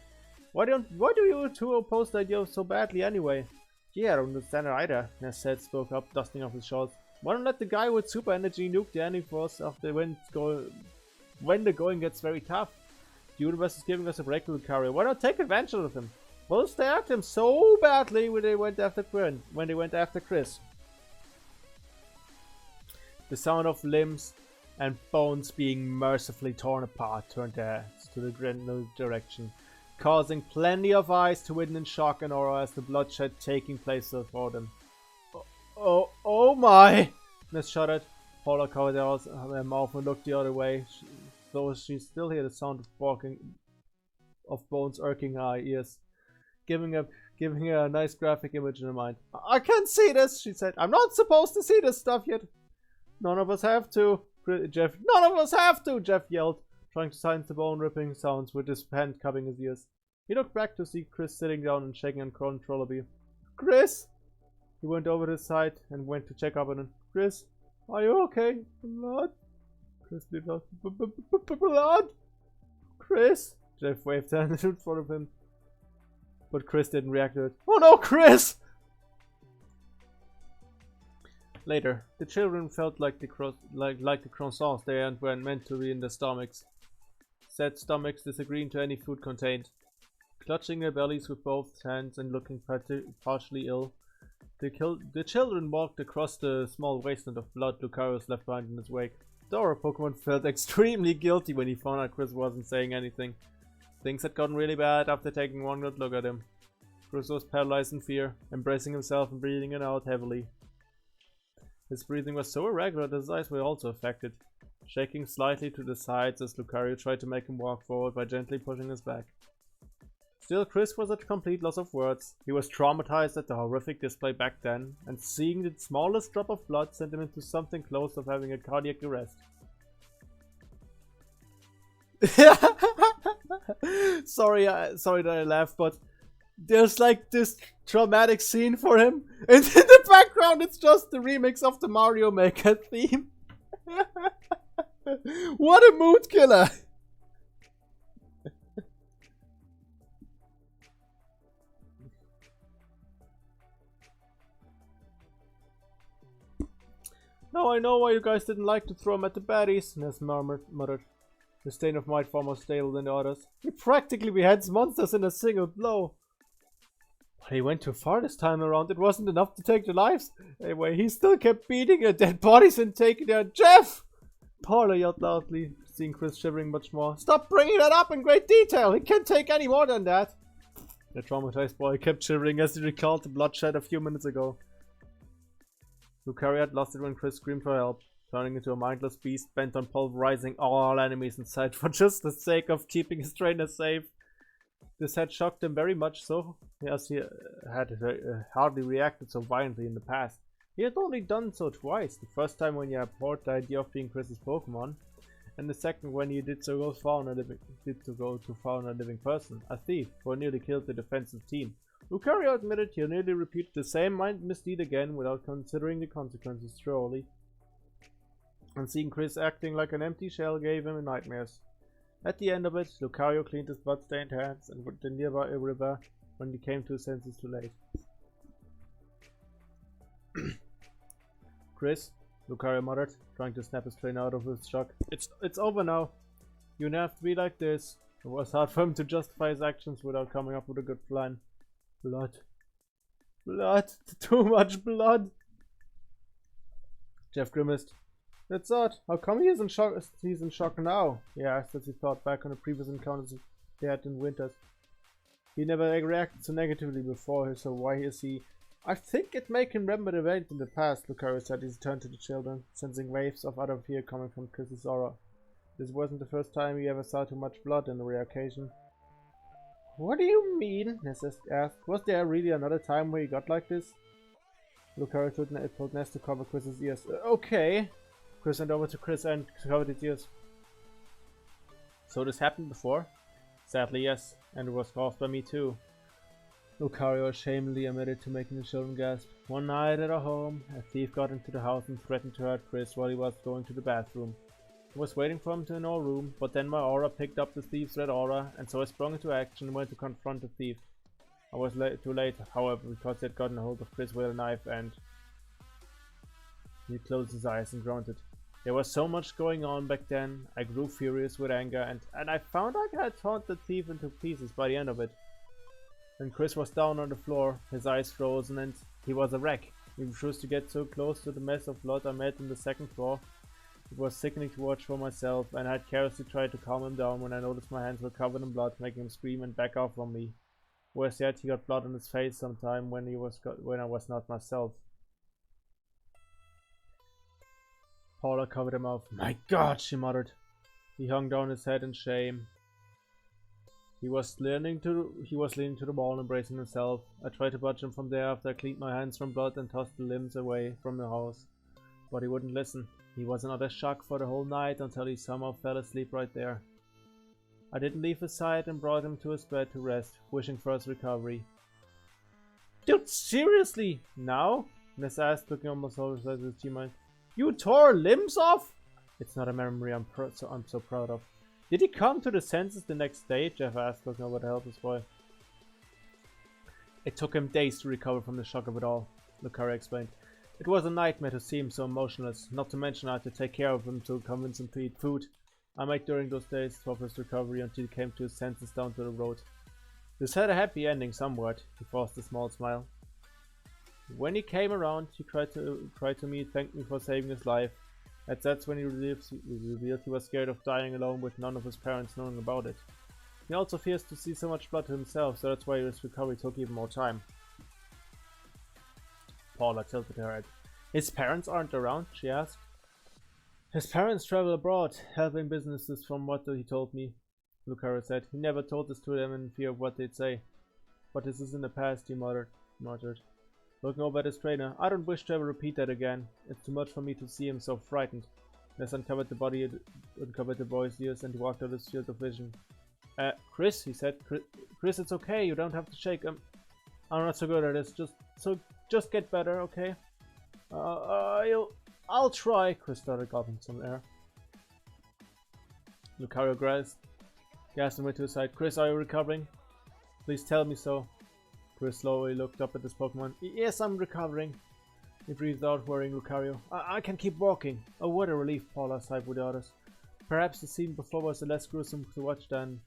Why do you two oppose the idea so badly anyway? Yeah, I don't understand it either, Ness said, spoke up, dusting off his shorts. Why don't let the guy with super energy nuke the enemy force after when the going gets very tough? The universe is giving us a break with Lucario. Why not take advantage of him? Well, they attacked him so badly when they went after Chris. The sound of limbs and bones being mercifully torn apart turned their heads to the general direction, causing plenty of eyes to witness in shock and horror as the bloodshed taking place before them. Oh my! Ness shuddered. Paula covered her mouth and looked the other way, though she still heard the sound of barking of bones irking her ears, giving her a nice graphic image in her mind. I can't see this, she said. I'm not supposed to see this stuff yet. None of us have to, Jeff. None of us have to, Jeff yelled, trying to silence the bone-ripping sounds with his hand cupping his ears. He looked back to see Chris sitting down and shaking uncontrollably. Chris! He went over to his side and went to check up on him. Chris, are you okay? Blood? Chris did not. Blood? Chris? Jeff waved a hand in front of him. But Chris didn't react to it. Oh no, Chris! Later, the children felt like the croissants they were meant to be in their stomachs. Said stomachs disagreeing to any food contained. Clutching their bellies with both hands and looking partially ill, the children walked across the small wasteland of blood Lucario's left behind in his wake. The Aura Pokemon felt extremely guilty when he found out Chris wasn't saying anything. Things had gotten really bad after taking one good look at him. Chris was paralyzed in fear, embracing himself and breathing in and out heavily. His breathing was so irregular that his eyes were also affected, shaking slightly to the sides as Lucario tried to make him walk forward by gently pushing his back. Still, Chris was at a complete loss of words. He was traumatized at the horrific display back then, and seeing the smallest drop of blood sent him into something close to having a cardiac arrest. Sorry that I laughed, but there's like this traumatic scene for him, and in the background it's just the remix of the Mario Maker theme. What a mood killer! Now I know why you guys didn't like to throw him at the baddies, Ness muttered. The stain of might far more stable than the others. He practically beheads monsters in a single blow. But he went too far this time around. It wasn't enough to take their lives. Anyway, he still kept beating their dead bodies and taking their Jeff! Paula yelled loudly, seeing Chris shivering much more. Stop bringing that up in great detail! He can't take any more than that! The traumatized boy kept shivering as he recalled the bloodshed a few minutes ago. Lucario had lost it when Chris screamed for help, turning into a mindless beast bent on pulverizing all enemies in sight for just the sake of keeping his trainer safe. This had shocked him very much so, as he had hardly reacted so violently in the past. He had only done so twice, the first time when he abhorred the idea of being Chris's Pokemon, and the second when he did so go to found a living person, a thief, who nearly killed the defensive team. Lucario admitted he nearly repeated the same misdeed again without considering the consequences thoroughly, and seeing Chris acting like an empty shell gave him nightmares. At the end of it, Lucario cleaned his blood-stained hands and went to the nearby river when he came to his senses too late. Chris, Lucario muttered, trying to snap his train out of his shock. It's over now. You don't have to be like this. It was hard for him to justify his actions without coming up with a good plan. Blood. Blood. Too much blood. Jeff grimaced. That's odd. How come he's in shock now? He asked as he thought back on the previous encounters they had in Winters. He never reacted so negatively before, so why is he... I think it may can remember the event in the past, Lucario said as he turned to the children, sensing waves of utter fear coming from Chris's aura. This wasn't the first time he ever saw too much blood on a rare occasion. What do you mean? Ness asked. Was there really another time where he got like this? Lucario told Ness to cover Chris's ears. Okay. Chris went over to Chris and covered his ears. So this happened before? Sadly, yes. And it was caused by me too. Lucario ashamedly admitted to making the children gasp. One night at our home, a thief got into the house and threatened to hurt Chris while he was going to the bathroom. I was waiting for him in our room, but then my aura picked up the thief's red aura, and so I sprung into action and went to confront the thief. I was too late, however, because he had gotten a hold of Chris with a knife and... He closed his eyes and grunted. There was so much going on back then. I grew furious with anger, and I found I had torn the thief into pieces by the end of it. When Chris was down on the floor, his eyes frozen, and he was a wreck. He refused to get so close to the mess of blood I met on the second floor. It was sickening to watch for myself, and I had carelessly tried to calm him down when I noticed my hands were covered in blood, making him scream and back off from me. Worse yet, he got blood on his face sometime when I was not myself. Paula covered her mouth. My God, she muttered. He hung down his head in shame. He was leaning to the wall, embracing himself. I tried to budge him from there after I cleaned my hands from blood and tossed the limbs away from the house. But he wouldn't listen. He was in utter shock for the whole night until he somehow fell asleep right there. I didn't leave his side and brought him to his bed to rest, wishing for his recovery. Dude, seriously? Now? Ness asked, looking almost horrified as she might. You tore limbs off? It's not a memory I'm so proud of. Did he come to the senses the next day? Jeff asked, looking over the helpless boy. It took him days to recover from the shock of it all, Lucario explained. It was a nightmare to see him so emotionless, not to mention I had to take care of him to convince him to eat food. I made during those days to his recovery until he came to his senses down to the road. This had a happy ending somewhat, he forced a small smile. When he came around, he cried to me, thanked me for saving his life. That's when he revealed he was scared of dying alone with none of his parents knowing about it. He also fears to see so much blood himself, so that's why his recovery took even more time. Paula tilted her head. His parents aren't around? She asked. His parents travel abroad, helping businesses from what he told me, Lucario said. He never told this to them in fear of what they'd say. But this is in the past, he muttered. Looking over at his trainer, I don't wish to ever repeat that again. It's too much for me to see him so frightened. Ness uncovered the boy's ears and he walked out of his field of vision. Chris, he said. Chris, it's okay. You don't have to shake. I'm not so good at this. Just get better, okay? I'll try. Chris started gulping some air. Lucario gasped and went to his side. Chris, are you recovering? Please tell me so. Chris slowly looked up at his Pokemon. Yes, I'm recovering. He breathed out, worrying Lucario. I can keep walking. Oh, what a relief, Paula sighed with the others. Perhaps the scene before was less gruesome to watch than...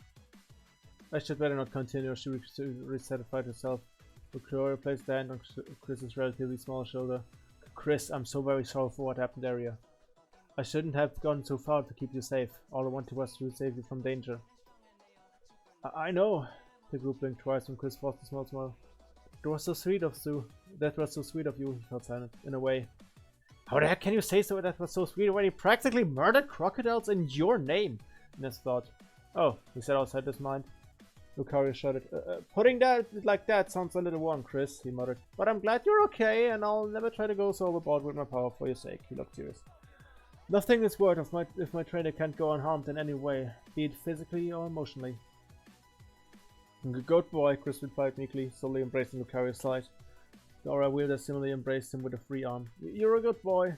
I should better not continue, she resatisfied herself. Lucario placed a hand on Chris's relatively small shoulder. Chris, I'm so very sorry for what happened earlier. I shouldn't have gone so far to keep you safe. All I wanted was to save you from danger. I know. The group blinked twice when Chris forced a small smile. That was so sweet of you. That was so sweet of you, he felt silent, in a way. How the heck can you say so? That was so sweet when he practically murdered crocodiles in your name, Ness thought. Oh, he said outside his mind. Lucario shuddered. Putting that like that sounds a little warm, Chris, he muttered. But I'm glad you're okay, and I'll never try to go so overboard with my power for your sake. He looked serious. Nothing is worth if my trainer can't go unharmed in any way, be it physically or emotionally. Good boy, Chris replied meekly, slowly embracing Lucario's side. Dora Wilder similarly embraced him with a free arm. You're a good boy.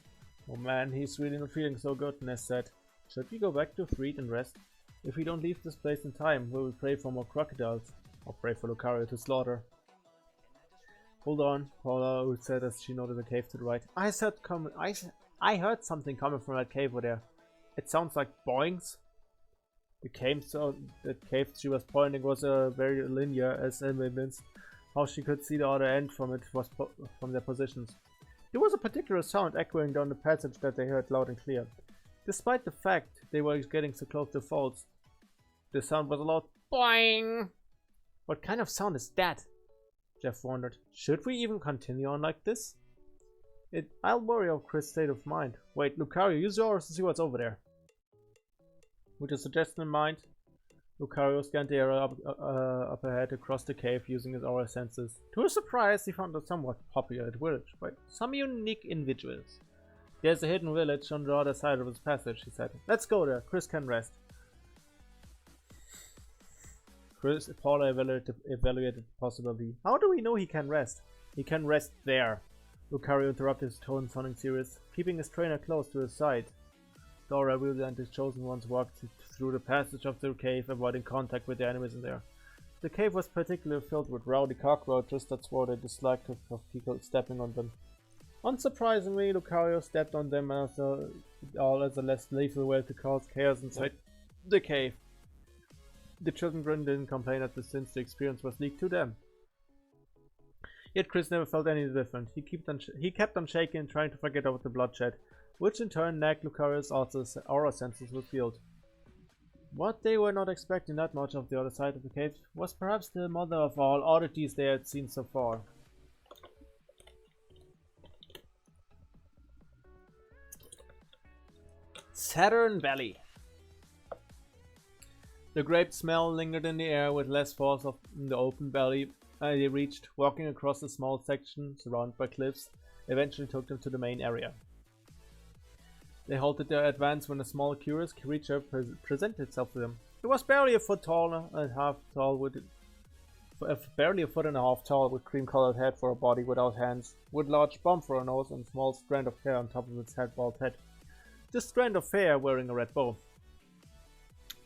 Oh man, he's really not feeling so good, Ness said. Should we go back to Freed and rest? If we don't leave this place in time, we will pray for more crocodiles. Or pray for Lucario to slaughter. Hold on, Paula said as she noted the cave to the right. I heard something coming from that cave over there. It sounds like boings. The cave she was pointing was very linear, as evidenced how she could see the other end from it was from their positions. There was a particular sound echoing down the passage that they heard loud and clear. Despite the fact they were getting so close to falls, the sound was a loud boing. What kind of sound is that? Jeff wondered. Should we even continue on like this? I'll worry of Chris' state of mind. Wait, Lucario, use yours to see what's over there. With a suggestion in mind, Lucario scanned the area up ahead across the cave using his aura senses. To his surprise, he found a somewhat populated village by some unique individuals. There's a hidden village on the other side of this passage, he said. Let's go there. Chris can rest. Paula evaluated the possibility. How do we know he can rest? He can rest there. Lucario interrupted his tone, sounding serious, keeping his trainer close to his side. Dora, Wilda, and his chosen ones walked through the passage of the cave, avoiding contact with the enemies in there. The cave was particularly filled with rowdy cockroaches that swore they disliked of people stepping on them. Unsurprisingly, Lucario stepped on them as a less lethal way to cause chaos inside the cave. The children didn't complain at this since the experience was leaked to them. Yet Chris never felt any different. He kept on shaking, trying to forget about the bloodshed, which in turn nagged Lucario's aura senses revealed. What they were not expecting that much of the other side of the cave was perhaps the mother of all oddities they had seen so far. Saturn Valley. The grape smell lingered in the air with less force in the open valley. They reached, walking across a small section surrounded by cliffs, eventually took them to the main area. They halted their advance when a small, curious creature presented itself to them. It was barely a foot and a half tall, with cream-colored head for a body without hands, with large bump for a nose and a small strand of hair on top of its bald head. This strand of hair wearing a red bow.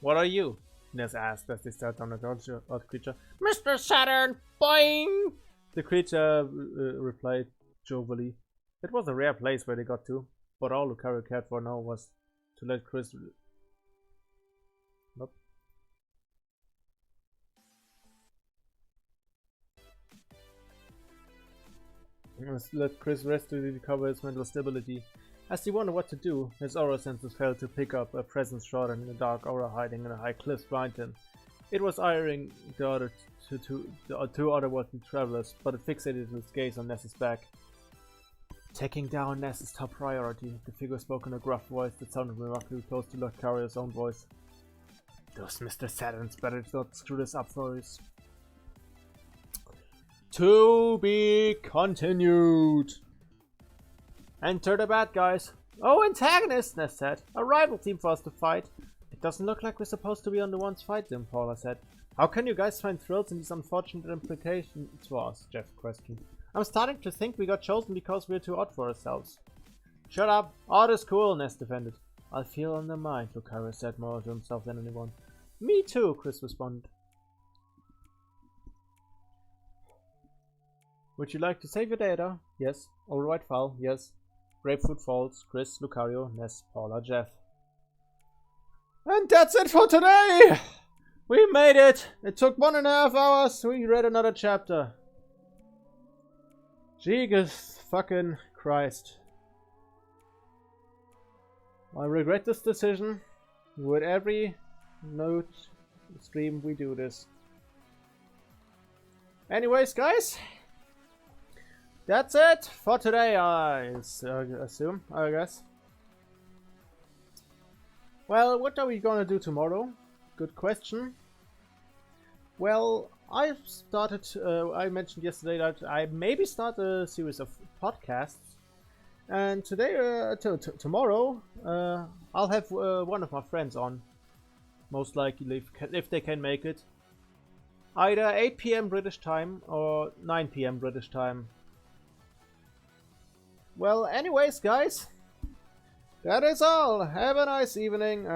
What are you? Ness asked as they stared down at the odd creature. Mr. Saturn! Boing! The creature replied jovially. It was a rare place where they got to, but all Lucario cared for now was to let Chris... Nope. Let Chris rest to recover his mental stability. As he wondered what to do, his aura senses failed to pick up a presence shrouded in a dark aura hiding in a high cliff behind him. It was eyeing the two other working travelers, but it fixated its gaze on Ness's back. Taking down Ness is top priority, the figure spoke in a gruff voice that sounded remarkably close to Lucario's own voice. Those Mr. Saturns better not screw this up for us. To be continued. Enter the bad guys. Oh, antagonists, Ness said. A rival team for us to fight. It doesn't look like we're supposed to be on the ones fight them, Paula said. How can you guys find thrills in these unfortunate implications to us? Jeff questioned. I'm starting to think we got chosen because we're too odd for ourselves. Shut up. Odd is cool, Ness defended. I'll feel on the mind, Lucario said more to himself than anyone. Me too, Chris responded. Would you like to save your data? Yes. Overwrite file? Yes. Grapefruit Falls, Chris, Lucario, Ness, Paula, Jeff. And that's it for today! We made it! It took 1.5 hours, we read another chapter. Jesus fucking Christ. I regret this decision. With every note stream we do this. Anyways, guys. That's it for today, I assume, I guess. Well, what are we gonna do tomorrow? Good question. Well, I mentioned yesterday that I maybe start a series of podcasts. And today, tomorrow, I'll have one of my friends on, most likely, if they can make it. Either 8 p.m. British time or 9 p.m. British time. Well, anyways, guys, that is all. Have a nice evening.